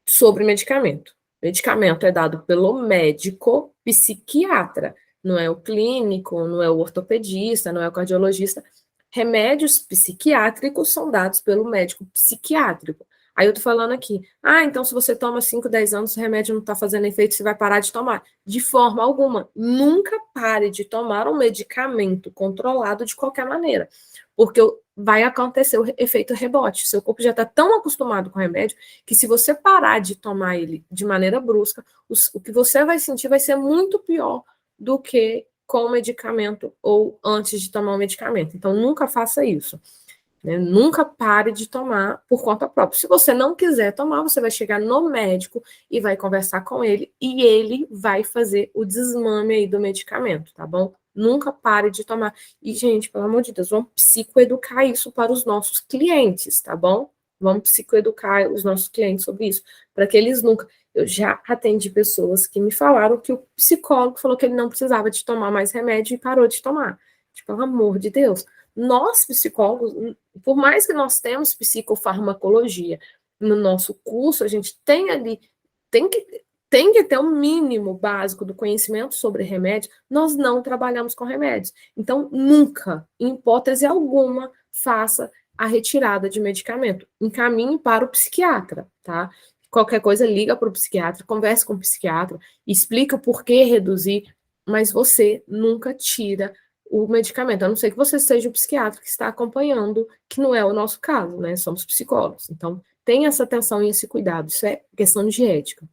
sobre medicamento. Medicamento é dado pelo médico psiquiatra, não é o clínico, não é o ortopedista, não é o cardiologista. Remédios psiquiátricos são dados pelo médico psiquiátrico. Aí eu tô falando aqui, então se você toma 5, 10 anos, o remédio não está fazendo efeito, você vai parar de tomar. De forma alguma, nunca pare de tomar um medicamento controlado de qualquer maneira, porque vai acontecer o efeito rebote. Seu corpo já está tão acostumado com o remédio que se você parar de tomar ele de maneira brusca, o que você vai sentir vai ser muito pior do que com o medicamento ou antes de tomar o medicamento. Então, nunca faça isso. Né? Nunca pare de tomar por conta própria. Se você não quiser tomar, você vai chegar no médico e vai conversar com ele e ele vai fazer o desmame aí do medicamento, tá bom? Nunca pare de tomar. E, gente, pelo amor de Deus, vamos psicoeducar isso para os nossos clientes, tá bom? Vamos psicoeducar os nossos clientes sobre isso, para que eles nunca... Eu já atendi pessoas que me falaram que o psicólogo falou que ele não precisava de tomar mais remédio e parou de tomar. Tipo, pelo amor de Deus. Nós, psicólogos, por mais que nós temos psicofarmacologia no nosso curso, a gente tem ali, tem que ter um mínimo básico do conhecimento sobre remédio, nós não trabalhamos com remédios. Então, nunca, em hipótese alguma, faça a retirada de medicamento. Encaminhe para o psiquiatra, tá? Qualquer coisa, liga para o psiquiatra, converse com o psiquiatra, explica por que reduzir, mas você nunca tira o medicamento, a não ser que você seja o psiquiatra que está acompanhando, que não é o nosso caso, né? Somos psicólogos. Então, tenha essa atenção e esse cuidado, isso é questão de ética.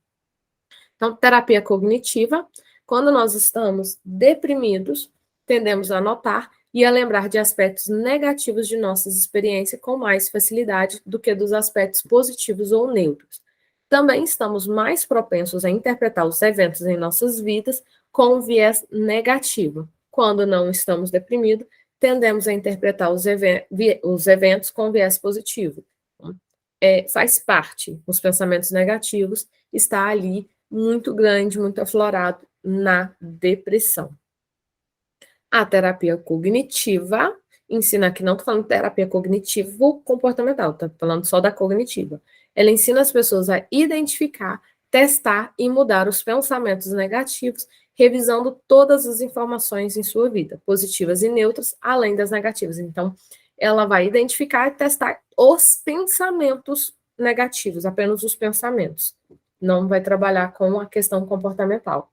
Então, terapia cognitiva, quando nós estamos deprimidos, tendemos a notar e a lembrar de aspectos negativos de nossas experiências com mais facilidade do que dos aspectos positivos ou neutros. Também estamos mais propensos a interpretar os eventos em nossas vidas com viés negativo. Quando não estamos deprimidos, tendemos a interpretar os eventos com viés positivo. Faz parte, os pensamentos negativos está ali muito grande, muito aflorado na depressão. A terapia cognitiva ensina, aqui não estou falando de terapia cognitivo-comportamental, estou falando só da cognitiva. Ela ensina as pessoas a identificar, testar e mudar os pensamentos negativos revisando todas as informações em sua vida, positivas e neutras, além das negativas. Então, ela vai identificar e testar os pensamentos negativos, apenas os pensamentos. Não vai trabalhar com a questão comportamental.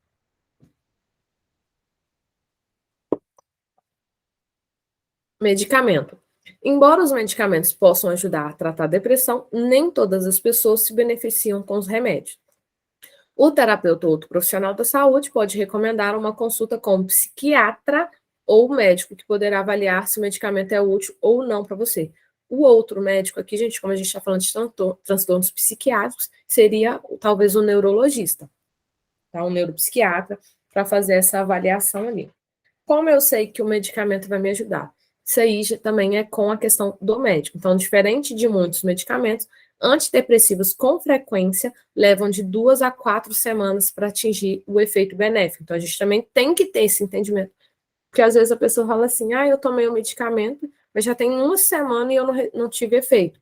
Medicamento. Embora os medicamentos possam ajudar a tratar a depressão, nem todas as pessoas se beneficiam com os remédios. O terapeuta ou outro profissional da saúde pode recomendar uma consulta com um psiquiatra ou médico, que poderá avaliar se o medicamento é útil ou não para você. O outro médico aqui, gente, como a gente está falando de transtornos psiquiátricos, seria talvez o neurologista, tá? Um neuropsiquiatra, para fazer essa avaliação ali. Como eu sei que o medicamento vai me ajudar? Isso aí também é com a questão do médico. Então, diferente de muitos medicamentos, antidepressivos com frequência levam de 2 a 4 semanas para atingir o efeito benéfico. Então, a gente também tem que ter esse entendimento. Porque às vezes a pessoa fala assim, eu tomei o medicamento, mas já tem uma semana e eu não tive efeito.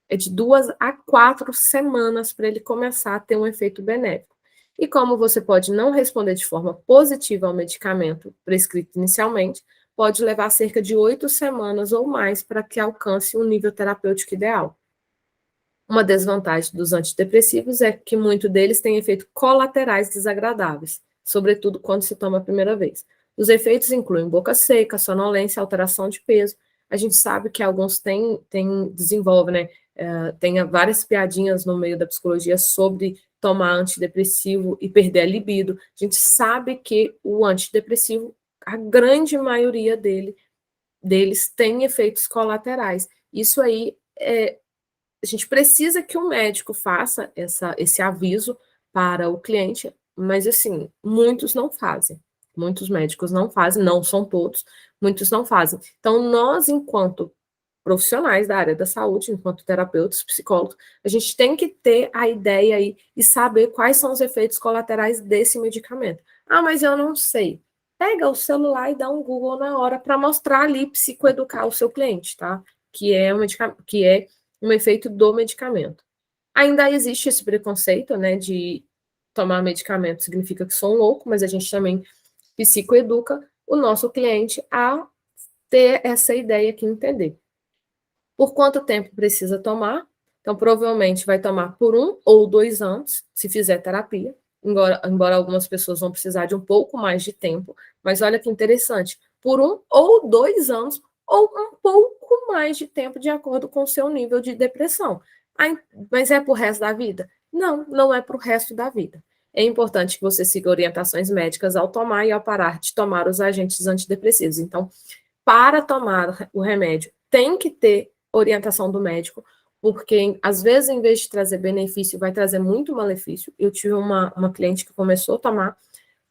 É de 2 a 4 semanas para ele começar a ter um efeito benéfico. E como você pode não responder de forma positiva ao medicamento prescrito inicialmente, pode levar cerca de 8 semanas ou mais para que alcance um nível terapêutico ideal. Uma desvantagem dos antidepressivos é que muitos deles têm efeitos colaterais desagradáveis, sobretudo quando se toma a primeira vez. Os efeitos incluem boca seca, sonolência, alteração de peso. A gente sabe que alguns desenvolvem, né? Tem várias piadinhas no meio da psicologia sobre tomar antidepressivo e perder a libido. A gente sabe que o antidepressivo, a grande maioria deles tem efeitos colaterais. Isso aí a gente precisa que o médico faça esse aviso para o cliente, mas assim, muitos não fazem. Muitos médicos não fazem, não são todos, muitos não fazem. Então, nós, enquanto profissionais da área da saúde, enquanto terapeutas, psicólogos, a gente tem que ter a ideia aí e saber quais são os efeitos colaterais desse medicamento. Mas eu não sei. Pega o celular e dá um Google na hora para mostrar ali, psicoeducar o seu cliente, tá? Que é um efeito do medicamento. Ainda existe esse preconceito, né, de tomar medicamento significa que sou um louco, mas a gente também psicoeduca o nosso cliente a ter essa ideia aqui, entender. Por quanto tempo precisa tomar? Então, provavelmente vai tomar por 1 ou 2 anos, se fizer terapia, embora algumas pessoas vão precisar de um pouco mais de tempo, mas olha que interessante, por 1 ou 2 anos, ou um pouco mais de tempo, de acordo com o seu nível de depressão. Mas é para o resto da vida? Não, não é para o resto da vida. É importante que você siga orientações médicas ao tomar e ao parar de tomar os agentes antidepressivos. Então, para tomar o remédio, tem que ter orientação do médico, porque às vezes, em vez de trazer benefício, vai trazer muito malefício. Eu tive uma cliente que começou a tomar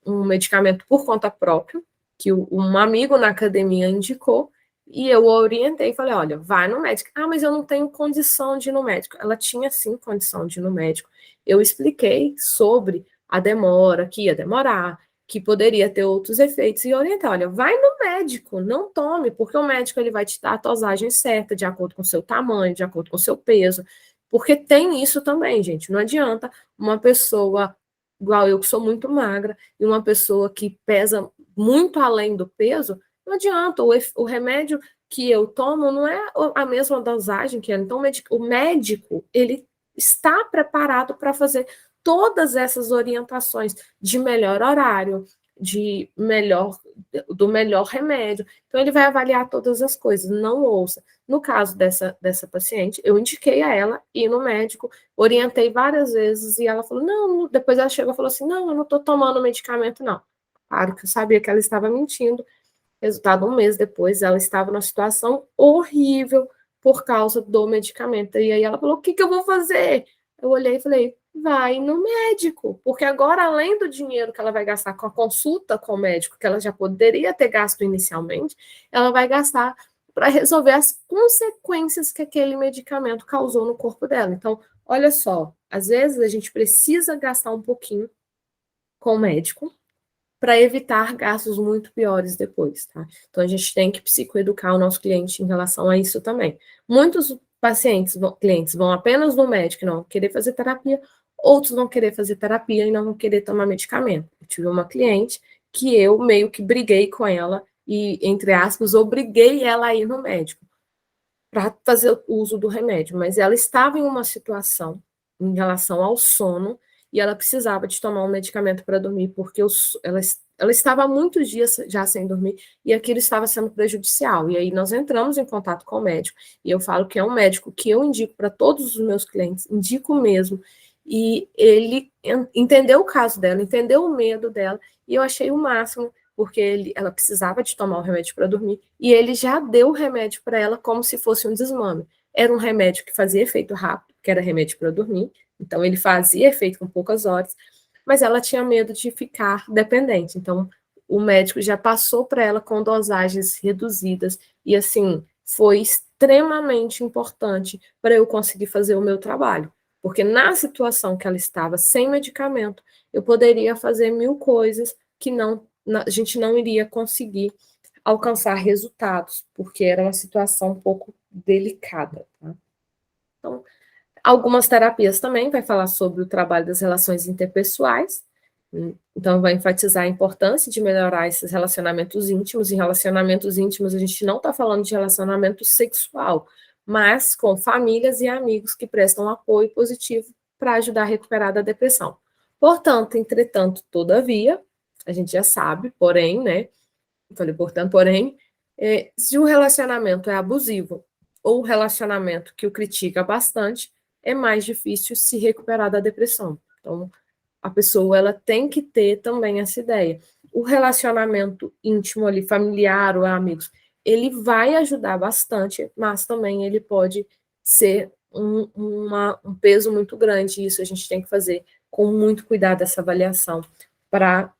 um medicamento por conta própria, que um amigo na academia indicou, e eu orientei e falei, olha, vai no médico. Mas eu não tenho condição de ir no médico. Ela tinha, sim, condição de ir no médico. Eu expliquei sobre a demora, que ia demorar, que poderia ter outros efeitos, e orientar, olha, vai no médico, não tome, porque o médico ele vai te dar a dosagem certa, de acordo com o seu tamanho, de acordo com o seu peso, porque tem isso também, gente, não adianta uma pessoa igual eu, que sou muito magra, e uma pessoa que pesa muito além do peso, não adianta, o remédio que eu tomo não é a mesma dosagem que ela. Então, o médico, ele está preparado para fazer todas essas orientações de melhor horário, do melhor remédio. Então, ele vai avaliar todas as coisas, não ouça. No caso dessa paciente, eu indiquei a ela ir no médico, orientei várias vezes, e ela falou, não, depois ela chegou e falou assim, não, eu não estou tomando medicamento, não. Claro que eu sabia que ela estava mentindo. Resultado, 1 mês depois, ela estava numa situação horrível por causa do medicamento. E aí ela falou, o que eu vou fazer? Eu olhei e falei, vai no médico, porque agora, além do dinheiro que ela vai gastar com a consulta com o médico, que ela já poderia ter gasto inicialmente, ela vai gastar para resolver as consequências que aquele medicamento causou no corpo dela. Então, olha só, às vezes a gente precisa gastar um pouquinho com o médico para evitar gastos muito piores depois, tá? Então, a gente tem que psicoeducar o nosso cliente em relação a isso também. Muitos clientes vão apenas no médico, não querer fazer terapia, outros vão querer fazer terapia e não vão querer tomar medicamento. Eu tive uma cliente que eu meio que briguei com ela e, entre aspas, obriguei ela a ir no médico para fazer o uso do remédio, mas ela estava em uma situação em relação ao sono e ela precisava de tomar um medicamento para dormir, porque ela estava há muitos dias já sem dormir e aquilo estava sendo prejudicial. E aí nós entramos em contato com o médico, e eu falo que é um médico que eu indico para todos os meus clientes, indico mesmo, e ele entendeu o caso dela, entendeu o medo dela, e eu achei o máximo, porque ela precisava de tomar o remédio para dormir, e ele já deu o remédio para ela como se fosse um desmame. Era um remédio que fazia efeito rápido, que era remédio para dormir, então ele fazia efeito com poucas horas, mas ela tinha medo de ficar dependente. Então o médico já passou para ela com dosagens reduzidas, e assim, foi extremamente importante para eu conseguir fazer o meu trabalho. Porque na situação que ela estava sem medicamento, eu poderia fazer 1000 coisas que a gente não iria conseguir alcançar resultados, porque era uma situação um pouco delicada. Tá? Então, algumas terapias também vai falar sobre o trabalho das relações interpessoais, então vai enfatizar a importância de melhorar esses relacionamentos íntimos. Em relacionamentos íntimos, a gente não está falando de relacionamento sexual, mas com famílias e amigos que prestam apoio positivo para ajudar a recuperar da depressão. Portanto, entretanto, todavia, a gente já sabe, porém, né? Falei, portanto, porém, se o relacionamento é abusivo ou o relacionamento que o critica bastante, é mais difícil se recuperar da depressão. Então, a pessoa ela tem que ter também essa ideia. O relacionamento íntimo ali, familiar ou amigos, ele vai ajudar bastante, mas também ele pode ser um peso muito grande. Isso a gente tem que fazer com muito cuidado essa avaliação para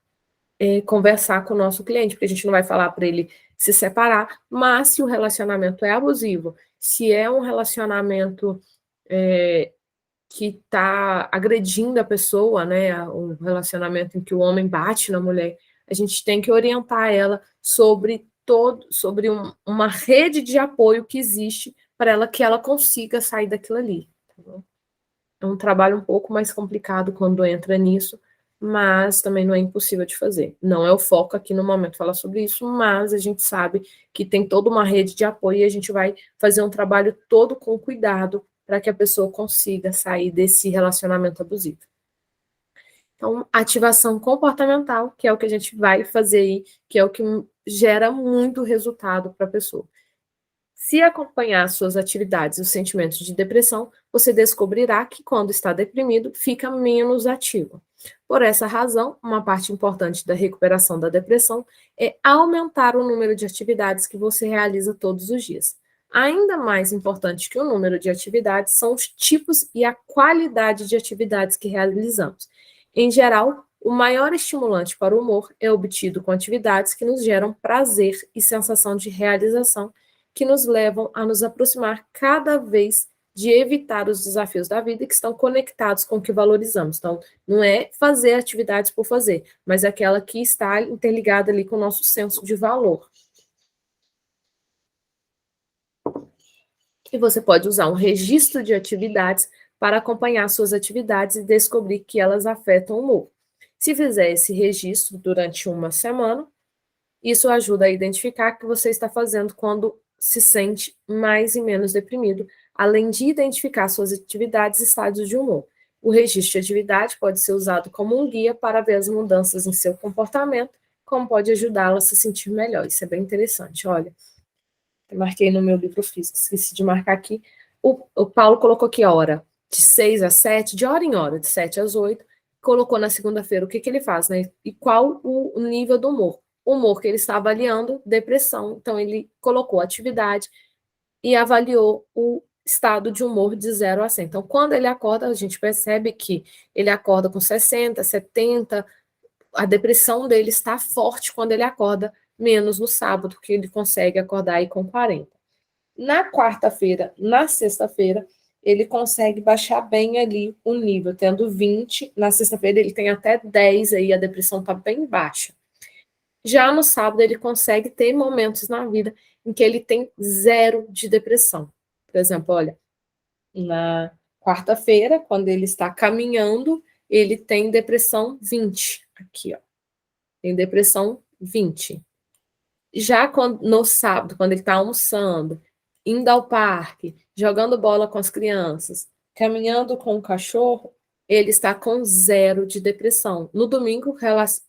conversar com o nosso cliente, porque a gente não vai falar para ele se separar, mas se o relacionamento é abusivo, se é um relacionamento que está agredindo a pessoa, né, um relacionamento em que o homem bate na mulher, a gente tem que orientar ela sobre uma rede de apoio que existe para ela, que ela consiga sair daquilo ali. Tá? É um trabalho um pouco mais complicado quando entra nisso, mas também não é impossível de fazer. Não é o foco aqui no momento falar sobre isso, mas a gente sabe que tem toda uma rede de apoio e a gente vai fazer um trabalho todo com cuidado para que a pessoa consiga sair desse relacionamento abusivo. Então, ativação comportamental, que é o que a gente vai fazer aí, que é o que gera muito resultado para a pessoa. Se acompanhar suas atividades e os sentimentos de depressão, você descobrirá que, quando está deprimido, fica menos ativo. Por essa razão, uma parte importante da recuperação da depressão é aumentar o número de atividades que você realiza todos os dias. Ainda mais importante que o número de atividades são os tipos e a qualidade de atividades que realizamos. Em geral, o maior estimulante para o humor é obtido com atividades que nos geram prazer e sensação de realização, que nos levam a nos aproximar cada vez de evitar os desafios da vida e que estão conectados com o que valorizamos. Então, não é fazer atividades por fazer, mas é aquela que está interligada ali com o nosso senso de valor. E você pode usar um registro de atividades para acompanhar suas atividades e descobrir que elas afetam o humor. Se fizer esse registro durante uma semana, isso ajuda a identificar o que você está fazendo quando se sente mais e menos deprimido, além de identificar suas atividades e estados de humor. O registro de atividade pode ser usado como um guia para ver as mudanças em seu comportamento, como pode ajudá-lo a se sentir melhor. Isso é bem interessante. Olha, eu marquei no meu livro físico, esqueci de marcar aqui. O Paulo colocou aqui a hora, de 6 às 7, de hora em hora, de 7 às 8. Colocou na segunda-feira o que ele faz, né? E qual o nível do humor. O humor que ele está avaliando, depressão. Então, ele colocou atividade e avaliou o estado de humor de 0 a 100. Então, quando ele acorda, a gente percebe que ele acorda com 60, 70, a depressão dele está forte quando ele acorda, menos no sábado, que ele consegue acordar aí com 40. Na quarta-feira, na sexta-feira, ele consegue baixar bem ali o nível, tendo 20, na sexta-feira ele tem até 10, aí a depressão está bem baixa. Já no sábado, ele consegue ter momentos na vida em que ele tem 0 de depressão. Por exemplo, olha, na quarta-feira, quando ele está caminhando, ele tem depressão 20. Aqui, ó. Tem depressão 20. Já no sábado, quando ele está almoçando, indo ao parque, jogando bola com as crianças, caminhando com o cachorro, ele está com 0 de depressão. No domingo,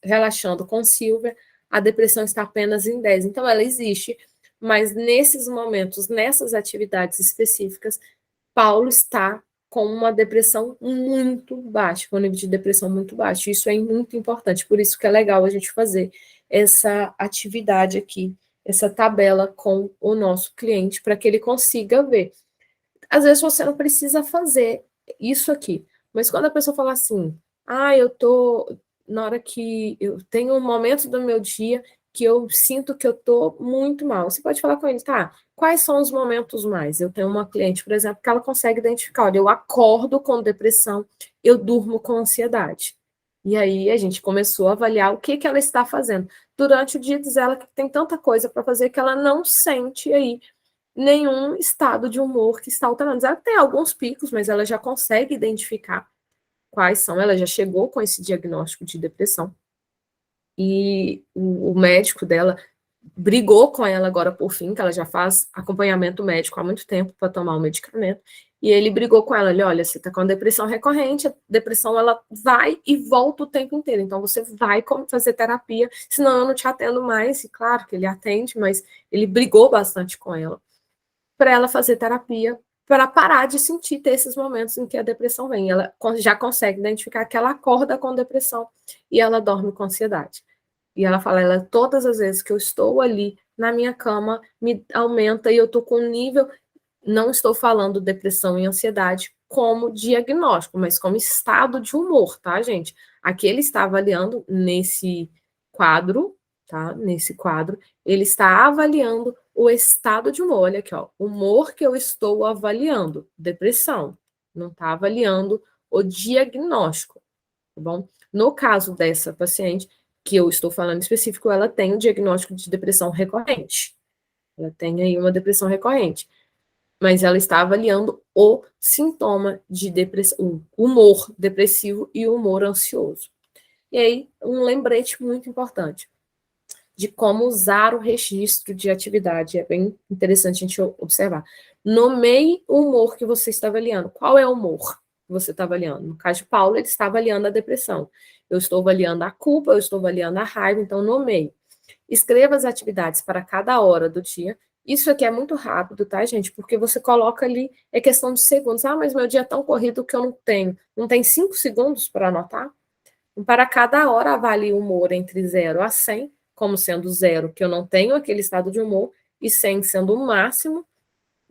relaxando com Silvia, a depressão está apenas em 10. Então, ela existe, mas nesses momentos, nessas atividades específicas, Paulo está com uma depressão muito baixa, com um nível de depressão muito baixo. Isso é muito importante, por isso que é legal a gente fazer essa atividade aqui, essa tabela com o nosso cliente, para que ele consiga ver. Às vezes você não precisa fazer isso aqui, mas quando a pessoa fala assim, eu tô, na hora que eu tenho um momento do meu dia que eu sinto que eu tô muito mal, você pode falar com ele, tá? Quais são os momentos mais? Eu tenho uma cliente, por exemplo, que ela consegue identificar, olha, eu acordo com depressão, eu durmo com ansiedade. E aí a gente começou a avaliar o que ela está fazendo. Durante o dia, diz ela que tem tanta coisa para fazer que ela não sente aí nenhum estado de humor que está alterando. Ela tem alguns picos, mas ela já consegue identificar quais são. Ela já chegou com esse diagnóstico de depressão. E o médico dela brigou com ela agora por fim, que ela já faz acompanhamento médico há muito tempo para tomar o medicamento. E ele brigou com ela, olha, você está com depressão recorrente, a depressão ela vai e volta o tempo inteiro, então você vai fazer terapia, senão eu não te atendo mais. E claro que ele atende, mas ele brigou bastante com ela para ela fazer terapia, para parar de sentir, ter esses momentos em que a depressão vem. Ela já consegue identificar que ela acorda com depressão e ela dorme com ansiedade. E ela fala, todas as vezes que eu estou ali na minha cama, me aumenta e eu estou com um nível, não estou falando depressão e ansiedade como diagnóstico, mas como estado de humor, tá, gente? Aqui ele está avaliando nesse quadro, tá? Nesse quadro, ele está avaliando o estado de humor. Olha aqui, ó, humor que eu estou avaliando, depressão. Não está avaliando o diagnóstico, tá bom? No caso dessa paciente, que eu estou falando em específico, ela tem o diagnóstico de depressão recorrente. Ela tem aí uma depressão recorrente. Mas ela está avaliando o sintoma de depressão, o humor depressivo e o humor ansioso. E aí, um lembrete muito importante de como usar o registro de atividade. É bem interessante a gente observar. Nomeie o humor que você está avaliando. Qual é o humor que você está avaliando? No caso de Paulo, ele está avaliando a depressão. Eu estou avaliando a culpa, eu estou avaliando a raiva, então nomeie. Escreva as atividades para cada hora do dia. Isso aqui é muito rápido, tá, gente? Porque você coloca ali, é questão de segundos. Mas meu dia é tão corrido que eu não tenho. Não tem 5 segundos para anotar? Para cada hora, avalie o humor entre 0 a 100, como sendo 0, que eu não tenho aquele estado de humor, e 100 sendo o máximo.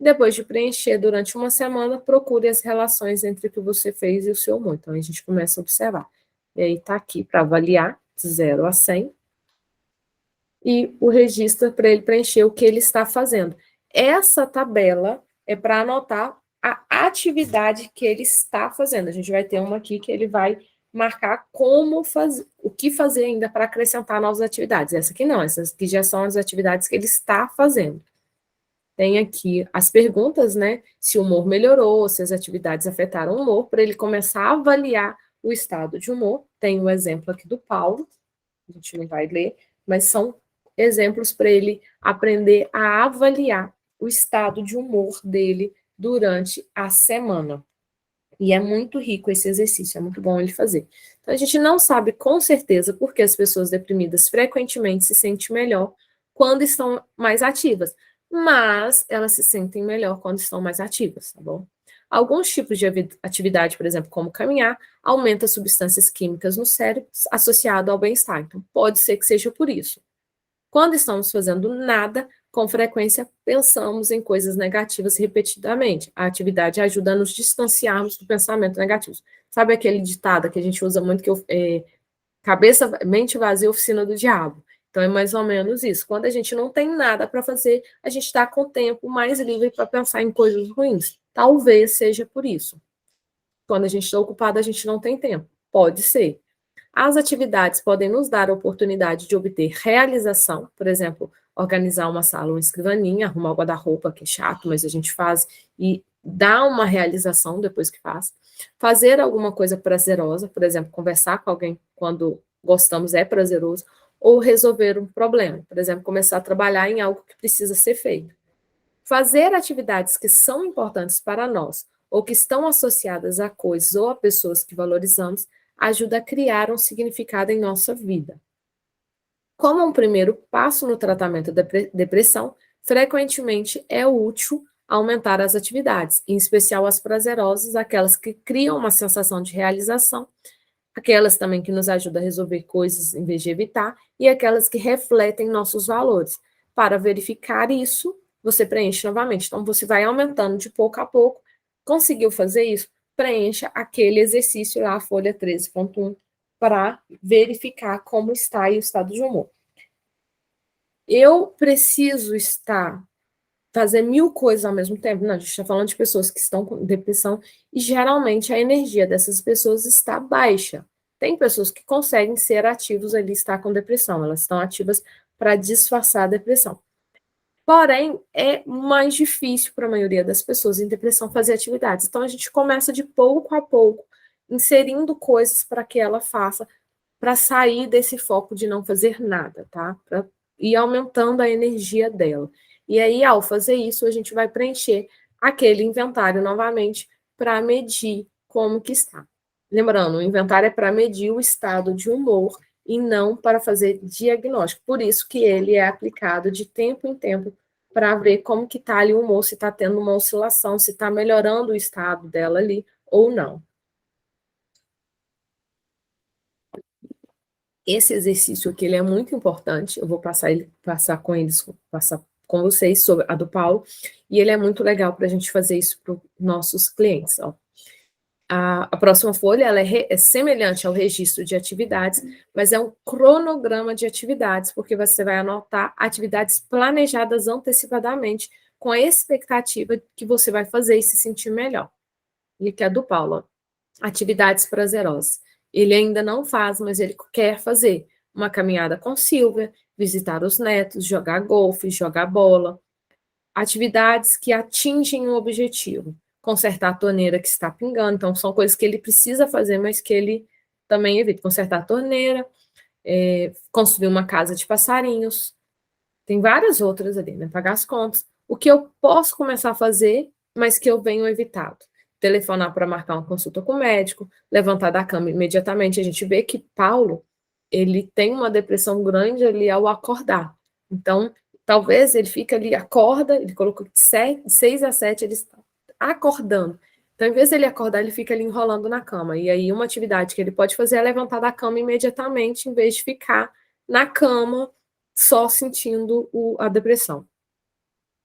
Depois de preencher durante uma semana, procure as relações entre o que você fez e o seu humor. Então, a gente começa a observar. E aí, está aqui para avaliar, de 0 a 100, e o registro para ele preencher o que ele está fazendo. Essa tabela é para anotar a atividade que ele está fazendo. A gente vai ter uma aqui que ele vai marcar como fazer, o que fazer ainda para acrescentar novas atividades. Essa aqui não, essas aqui já são as atividades que ele está fazendo. Tem aqui as perguntas, né? Se o humor melhorou, se as atividades afetaram o humor, para ele começar a avaliar o estado de humor. Tem um exemplo aqui do Paulo, a gente não vai ler, mas são exemplos para ele aprender a avaliar o estado de humor dele durante a semana. E é muito rico esse exercício, é muito bom ele fazer. Então, a gente não sabe com certeza por que as pessoas deprimidas frequentemente se sentem melhor quando estão mais ativas, mas elas se sentem melhor quando estão mais ativas, tá bom? Alguns tipos de atividade, por exemplo, como caminhar, aumenta substâncias químicas no cérebro associado ao bem-estar. Então, pode ser que seja por isso. Quando estamos fazendo nada, com frequência pensamos em coisas negativas repetidamente. A atividade ajuda a nos distanciarmos do pensamento negativo. Sabe aquele ditado que a gente usa muito, que mente vazia, oficina do diabo? Então, é mais ou menos isso. Quando a gente não tem nada para fazer, a gente está com o tempo mais livre para pensar em coisas ruins. Talvez seja por isso. Quando a gente está ocupado, a gente não tem tempo. Pode ser. As atividades podem nos dar a oportunidade de obter realização, por exemplo, organizar uma sala, uma escrivaninha, arrumar o guarda-roupa, que é chato, mas a gente faz, e dá uma realização depois que faz. Fazer alguma coisa prazerosa, por exemplo, conversar com alguém quando gostamos é prazeroso, ou resolver um problema, por exemplo, começar a trabalhar em algo que precisa ser feito. Fazer atividades que são importantes para nós ou que estão associadas a coisas ou a pessoas que valorizamos ajuda a criar um significado em nossa vida. Como um primeiro passo no tratamento da depressão, frequentemente é útil aumentar as atividades, em especial as prazerosas, aquelas que criam uma sensação de realização, aquelas também que nos ajudam a resolver coisas em vez de evitar, e aquelas que refletem nossos valores. Para verificar isso, você preenche novamente. Então, você vai aumentando de pouco a pouco. Conseguiu fazer isso? Preencha aquele exercício lá, a folha 13.1, para verificar como está aí o estado de humor. Eu preciso fazer 1000 coisas ao mesmo tempo? Não, a gente está falando de pessoas que estão com depressão e geralmente a energia dessas pessoas está baixa. Tem pessoas que conseguem ser ativos ali, estar com depressão, elas estão ativas para disfarçar a depressão. Porém, é mais difícil para a maioria das pessoas em depressão fazer atividades. Então, a gente começa de pouco a pouco, inserindo coisas para que ela faça, para sair desse foco de não fazer nada, tá? Para ir aumentando a energia dela. E aí, ao fazer isso, a gente vai preencher aquele inventário novamente para medir como que está. Lembrando, o inventário é para medir o estado de humor e não para fazer diagnóstico. Por isso que ele é aplicado de tempo em tempo para ver como que está ali o humor, se está tendo uma oscilação, se está melhorando o estado dela ali ou não. Esse exercício aqui ele é muito importante. Eu vou passar com vocês sobre a do Paulo, e ele é muito legal para a gente fazer isso para os nossos clientes. Ó. A próxima folha ela é semelhante ao registro de atividades, mas é um cronograma de atividades, porque você vai anotar atividades planejadas antecipadamente, com a expectativa que você vai fazer e se sentir melhor. E aqui é do Paulo, ó. Atividades prazerosas. Ele ainda não faz, mas ele quer fazer uma caminhada com Silvia, visitar os netos, jogar golfe, jogar bola. Atividades que atingem o objetivo. Consertar a torneira que está pingando. Então, são coisas que ele precisa fazer, mas que ele também evita. Consertar a torneira, construir uma casa de passarinhos. Tem várias outras ali, né? Pagar as contas. O que eu posso começar a fazer, mas que eu venho evitado. Telefonar para marcar uma consulta com o médico, levantar da cama imediatamente. A gente vê que Paulo, ele tem uma depressão grande ali ao acordar. Então, talvez ele fica ali, acorda, ele colocou de 6 a 7, ele está acordando. Então, em vez de ele acordar, ele fica ali enrolando na cama. E aí, uma atividade que ele pode fazer é levantar da cama imediatamente, em vez de ficar na cama só sentindo a depressão.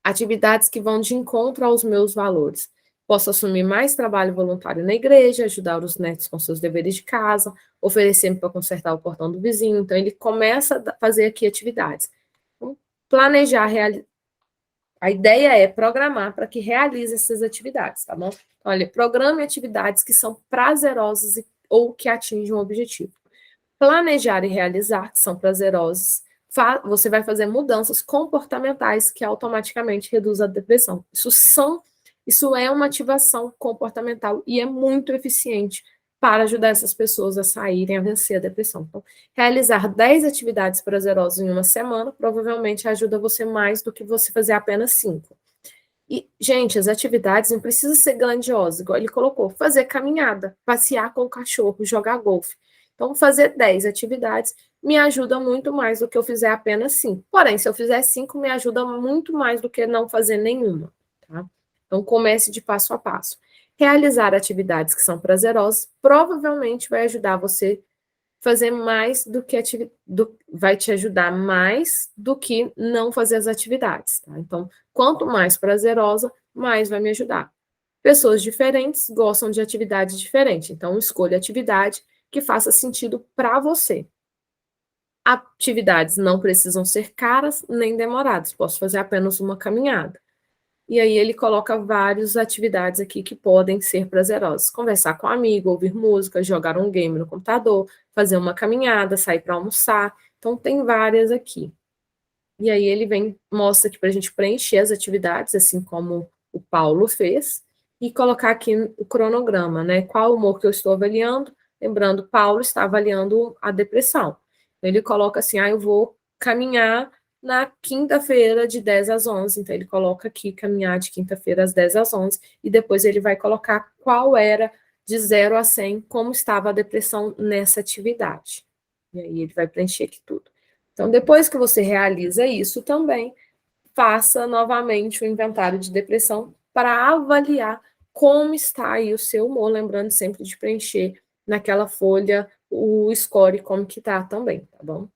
Atividades que vão de encontro aos meus valores. Posso assumir mais trabalho voluntário na igreja, ajudar os netos com seus deveres de casa, oferecer-me para consertar o portão do vizinho. Então, ele começa a fazer aqui atividades. Então, planejar, a ideia é programar para que realize essas atividades, tá bom? Olha, programe atividades que são prazerosas ou que atingem um objetivo. Planejar e realizar, que são prazerosas, você vai fazer mudanças comportamentais que automaticamente reduzem a depressão. Isso é uma ativação comportamental e é muito eficiente para ajudar essas pessoas a saírem, a vencer a depressão. Então, realizar 10 atividades prazerosas em uma semana provavelmente ajuda você mais do que você fazer apenas 5. E, gente, as atividades não precisam ser grandiosas, igual ele colocou, fazer caminhada, passear com o cachorro, jogar golfe. Então, fazer 10 atividades me ajuda muito mais do que eu fizer apenas 5. Porém, se eu fizer 5, me ajuda muito mais do que não fazer nenhuma, tá? Então, comece de passo a passo. Realizar atividades que são prazerosas provavelmente vai ajudar você fazer mais do que vai te ajudar mais do que não fazer as atividades, tá? Então, quanto mais prazerosa, mais vai me ajudar. Pessoas diferentes gostam de atividades diferentes, então escolha atividade que faça sentido para você. Atividades não precisam ser caras nem demoradas, posso fazer apenas uma caminhada. E aí ele coloca várias atividades aqui que podem ser prazerosas. Conversar com um amigo, ouvir música, jogar um game no computador, fazer uma caminhada, sair para almoçar. Então tem várias aqui. E aí ele mostra aqui para a gente preencher as atividades, assim como o Paulo fez. e colocar aqui o cronograma, né? Qual humor que eu estou avaliando? Lembrando, Paulo está avaliando a depressão. Ele coloca assim, eu vou caminhar na quinta-feira de 10 às 11. Então, ele coloca aqui caminhar de quinta-feira às 10 às 11, e depois ele vai colocar qual era de 0 a 100, como estava a depressão nessa atividade. E aí ele vai preencher aqui tudo. Então, depois que você realiza isso também, faça novamente o inventário de depressão para avaliar como está aí o seu humor, lembrando sempre de preencher naquela folha o score como que está também, tá bom?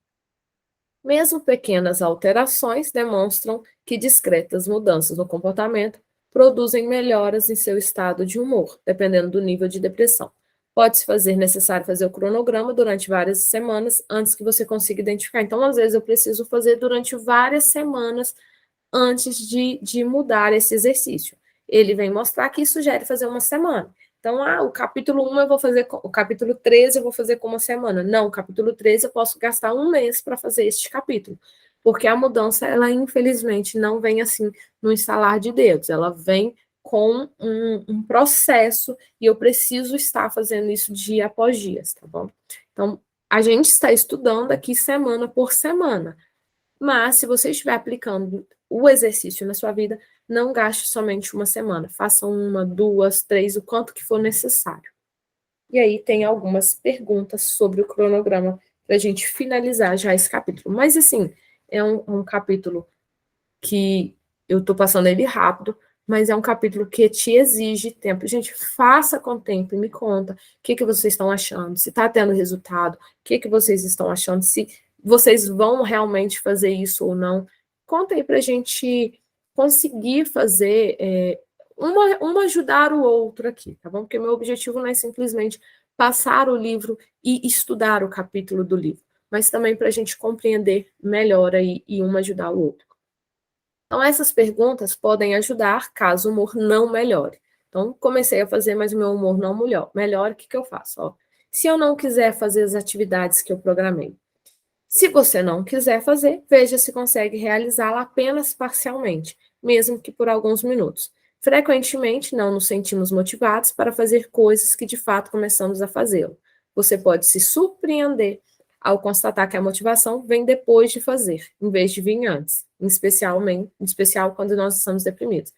Mesmo pequenas alterações demonstram que discretas mudanças no comportamento produzem melhoras em seu estado de humor, dependendo do nível de depressão. Pode-se fazer necessário fazer o cronograma durante várias semanas antes que você consiga identificar. Então, às vezes, eu preciso fazer durante várias semanas antes de mudar esse exercício. Ele vem mostrar que sugere fazer uma semana. Então, o capítulo 1 eu vou fazer, o capítulo 13 eu vou fazer com uma semana. Não, o capítulo 13 eu posso gastar um mês para fazer este capítulo. Porque a mudança, ela infelizmente não vem assim no instalar de dedos, ela vem com um processo e eu preciso estar fazendo isso dia após dia, tá bom? Então, a gente está estudando aqui semana por semana. Mas, se você estiver aplicando o exercício na sua vida, não gaste somente uma semana. Faça uma, duas, três, o quanto que for necessário. E aí tem algumas perguntas sobre o cronograma para a gente finalizar já esse capítulo. Mas, assim, é um capítulo que eu estou passando ele rápido, mas é um capítulo que te exige tempo. Gente, faça com tempo e me conta o que vocês estão achando, se está tendo resultado, o que vocês estão achando, se vocês vão realmente fazer isso ou não. Conta aí para a gente conseguir fazer, uma ajudar o outro aqui, tá bom? Porque o meu objetivo não é simplesmente passar o livro e estudar o capítulo do livro, mas também para a gente compreender melhor aí e um ajudar o outro. Então, essas perguntas podem ajudar caso o humor não melhore. Então, comecei a fazer, mas o meu humor não melhora, o que eu faço? Se eu não quiser fazer as atividades que eu programei, se você não quiser fazer, veja se consegue realizá-la apenas parcialmente, mesmo que por alguns minutos. Frequentemente, não nos sentimos motivados para fazer coisas que de fato começamos a fazê-lo. Você pode se surpreender ao constatar que a motivação vem depois de fazer, em vez de vir antes, em especial quando nós estamos deprimidos.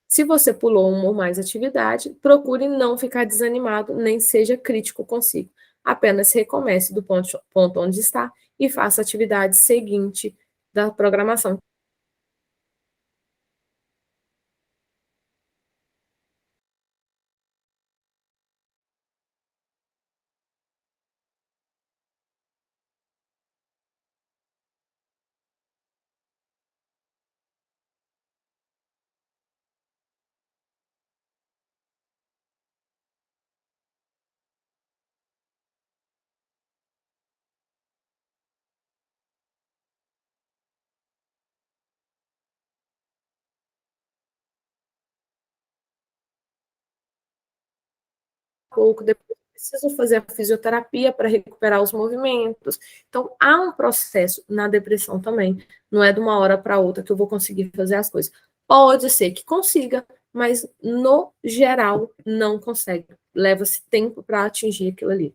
Se você pulou uma ou mais atividade, procure não ficar desanimado, nem seja crítico consigo. Apenas recomece do ponto onde está e faça a atividade seguinte da programação. Pouco, depois preciso fazer a fisioterapia para recuperar os movimentos. Então, há um processo na depressão também. Não é de uma hora para outra que eu vou conseguir fazer as coisas. Pode ser que consiga, mas no geral não consegue. Leva-se tempo para atingir aquilo ali.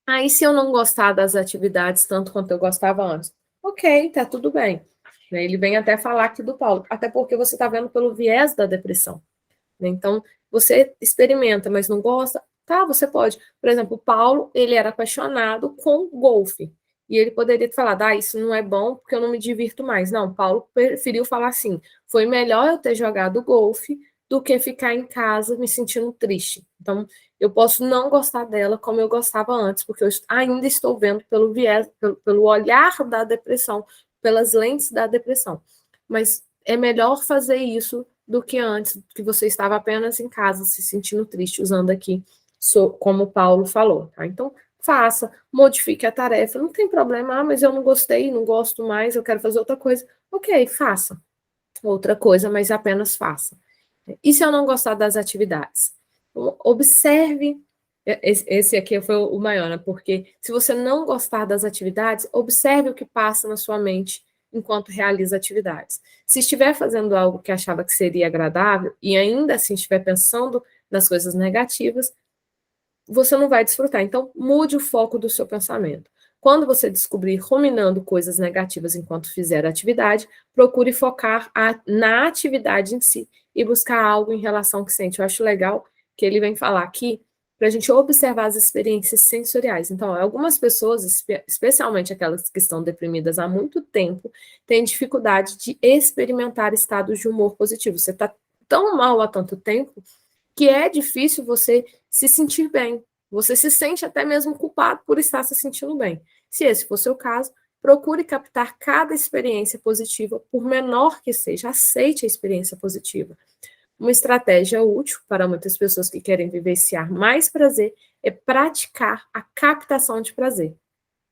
Aí, se eu não gostar das atividades tanto quanto eu gostava antes, ok, tá tudo bem. Ele vem até falar aqui do Paulo, até porque você está vendo pelo viés da depressão. Então, você experimenta, mas não gosta, tá, você pode. Por exemplo, o Paulo, ele era apaixonado com golfe. E ele poderia ter falado, isso não é bom porque eu não me divirto mais. Não, Paulo preferiu falar assim, foi melhor eu ter jogado golfe do que ficar em casa me sentindo triste. Então, eu posso não gostar dela como eu gostava antes, porque eu ainda estou vendo pelo viés, pelo olhar da depressão, pelas lentes da depressão. Mas é melhor fazer isso do que antes, que você estava apenas em casa se sentindo triste, usando aqui, como o Paulo falou. Tá? Então, faça, modifique a tarefa, não tem problema, mas eu não gostei, não gosto mais, eu quero fazer outra coisa. Ok, faça outra coisa, mas apenas faça. E se eu não gostar das atividades? Observe. Esse aqui foi o maior, né? Porque se você não gostar das atividades, observe o que passa na sua mente enquanto realiza atividades. Se estiver fazendo algo que achava que seria agradável e ainda assim estiver pensando nas coisas negativas, você não vai desfrutar. Então, mude o foco do seu pensamento. Quando você descobrir ruminando coisas negativas enquanto fizer a atividade, procure focar na atividade em si e buscar algo em relação ao que sente. Eu acho legal que ele vem falar aqui para a gente observar as experiências sensoriais. Então, algumas pessoas, especialmente aquelas que estão deprimidas há muito tempo, têm dificuldade de experimentar estados de humor positivo. Você está tão mal há tanto tempo que é difícil você se sentir bem. Você se sente até mesmo culpado por estar se sentindo bem. Se esse for o seu caso, procure captar cada experiência positiva, por menor que seja. Aceite a experiência positiva. Uma estratégia útil para muitas pessoas que querem vivenciar mais prazer é praticar a captação de prazer.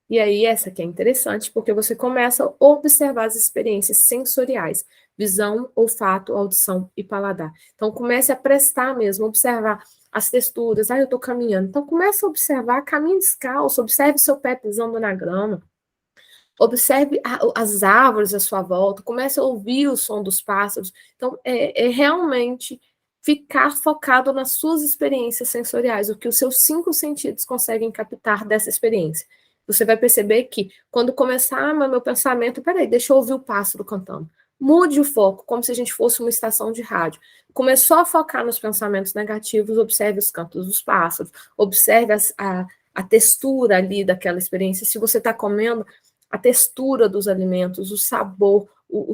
E aí, essa aqui é interessante, porque você começa a observar as experiências sensoriais, visão, olfato, audição e paladar. Então, comece a prestar mesmo, observar as texturas. Eu estou caminhando. Então, comece a observar, caminhe descalço, observe seu pé pisando na grama, observe as árvores à sua volta, comece a ouvir o som dos pássaros. Então, é realmente ficar focado nas suas experiências sensoriais, o que os seus 5 sentidos conseguem captar dessa experiência. Você vai perceber que quando começar meu pensamento, peraí, deixa eu ouvir o pássaro cantando. Mude o foco, como se a gente fosse uma estação de rádio. Começou a focar nos pensamentos negativos, observe os cantos dos pássaros, observe a textura ali daquela experiência. Se você está comendo, a textura dos alimentos, o sabor,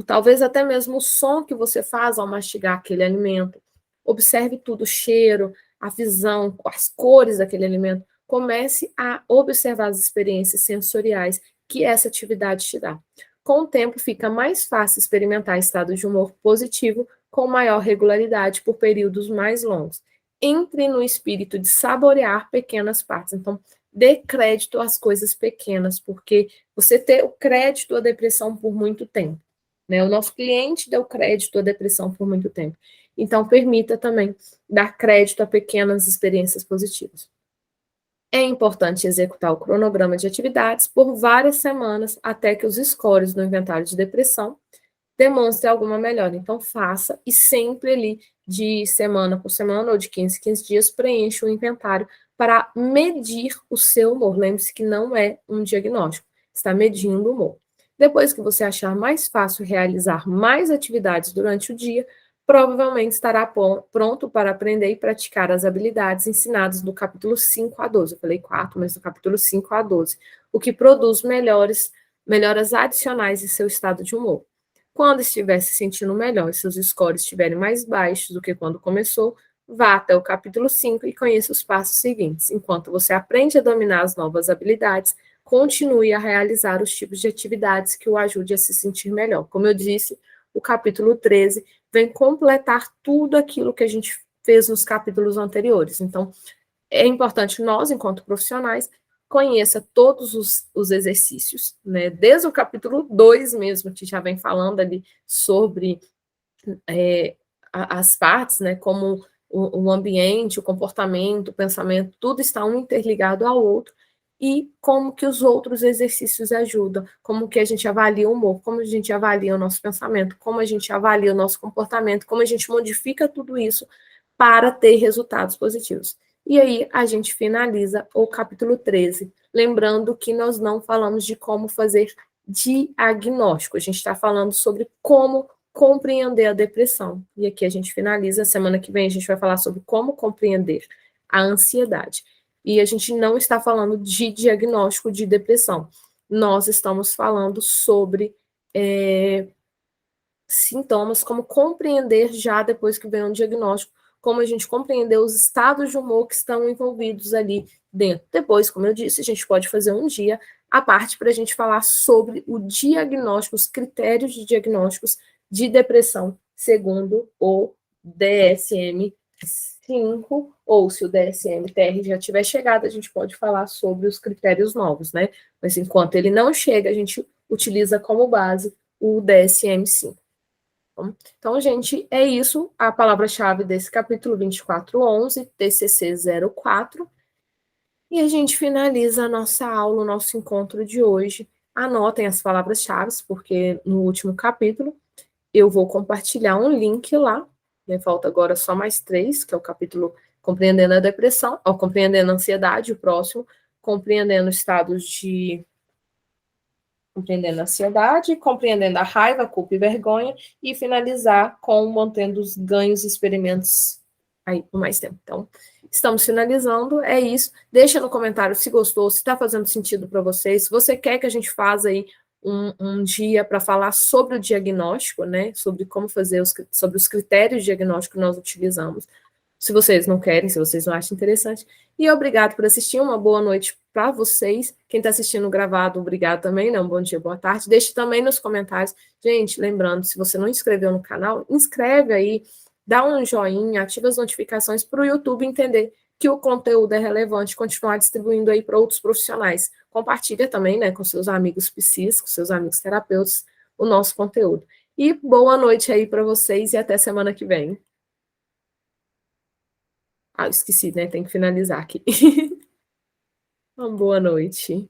talvez até mesmo o som que você faz ao mastigar aquele alimento. Observe tudo, o cheiro, a visão, as cores daquele alimento. Comece a observar as experiências sensoriais que essa atividade te dá. Com o tempo, fica mais fácil experimentar estados de humor positivo com maior regularidade por períodos mais longos. Entre no espírito de saborear pequenas partes. Então, dê crédito às coisas pequenas, porque você ter o crédito à depressão por muito tempo. Né? O nosso cliente deu crédito à depressão por muito tempo. Então, permita também dar crédito a pequenas experiências positivas. É importante executar o cronograma de atividades por várias semanas até que os scores do inventário de depressão demonstrem alguma melhora. Então, faça e sempre ali, de semana por semana ou de 15 em 15 dias, preencha o inventário para medir o seu humor. Lembre-se que não é um diagnóstico, está medindo o humor. Depois que você achar mais fácil realizar mais atividades durante o dia, provavelmente estará pronto para aprender e praticar as habilidades ensinadas do capítulo 5 a 12. Eu falei 4, mas do capítulo 5 a 12, o que produz melhoras adicionais em seu estado de humor. Quando estiver se sentindo melhor e seus scores estiverem mais baixos do que quando começou, vá até o capítulo 5 e conheça os passos seguintes. Enquanto você aprende a dominar as novas habilidades, continue a realizar os tipos de atividades que o ajude a se sentir melhor. Como eu disse, o capítulo 13 vem completar tudo aquilo que a gente fez nos capítulos anteriores. Então, é importante nós, enquanto profissionais, conheça todos os exercícios, né? Desde o capítulo 2 mesmo, que já vem falando ali sobre as partes, né? Como o ambiente, o comportamento, o pensamento, tudo está um interligado ao outro, e como que os outros exercícios ajudam, como que a gente avalia o humor, como a gente avalia o nosso pensamento, como a gente avalia o nosso comportamento, como a gente modifica tudo isso para ter resultados positivos. E aí a gente finaliza o capítulo 13, lembrando que nós não falamos de como fazer diagnóstico, a gente está falando sobre como compreender a depressão. E aqui a gente finaliza, semana que vem a gente vai falar sobre como compreender a ansiedade. E a gente não está falando de diagnóstico de depressão, nós estamos falando sobre sintomas, como compreender já depois que vem um diagnóstico, como a gente compreender os estados de humor que estão envolvidos ali dentro. Depois, como eu disse, a gente pode fazer um dia à parte para a gente falar sobre o diagnóstico, os critérios de diagnósticos de depressão, segundo o DSM-5, ou se o DSM-TR já tiver chegado, a gente pode falar sobre os critérios novos, né? Mas enquanto ele não chega, a gente utiliza como base o DSM-5. Então, gente, é isso a palavra-chave desse capítulo 2411, TCC 04. E a gente finaliza a nossa aula, o nosso encontro de hoje, Anotem as palavras-chave, porque no último capítulo eu vou compartilhar um link lá, né? Falta agora só mais 3, que é o capítulo Compreendendo a Depressão, ó, Compreendendo a Ansiedade, o próximo, Compreendendo estados de... Compreendendo a ansiedade, compreendendo a raiva, culpa e vergonha, e finalizar com mantendo os ganhos e experimentos aí por mais tempo. Então, estamos finalizando, é isso. Deixa no comentário se gostou, se está fazendo sentido para vocês, se você quer que a gente faça aí um dia para falar sobre o diagnóstico, né, sobre como fazer, sobre os critérios de diagnóstico que nós utilizamos. Se vocês não querem, se vocês não acham interessante. E obrigado por assistir, uma boa noite para vocês. Quem está assistindo gravado, obrigado também, né? Um bom dia, boa tarde. Deixe também nos comentários. Gente, lembrando, se você não inscreveu no canal, inscreve aí, dá um joinha, ativa as notificações para o YouTube entender que o conteúdo é relevante, continuar distribuindo aí para outros profissionais. Compartilha também, né, com seus amigos psicólogos, com seus amigos terapeutas, o nosso conteúdo. E boa noite aí para vocês e até semana que vem. Ah, eu esqueci, né? Tem que finalizar aqui. Uma boa noite.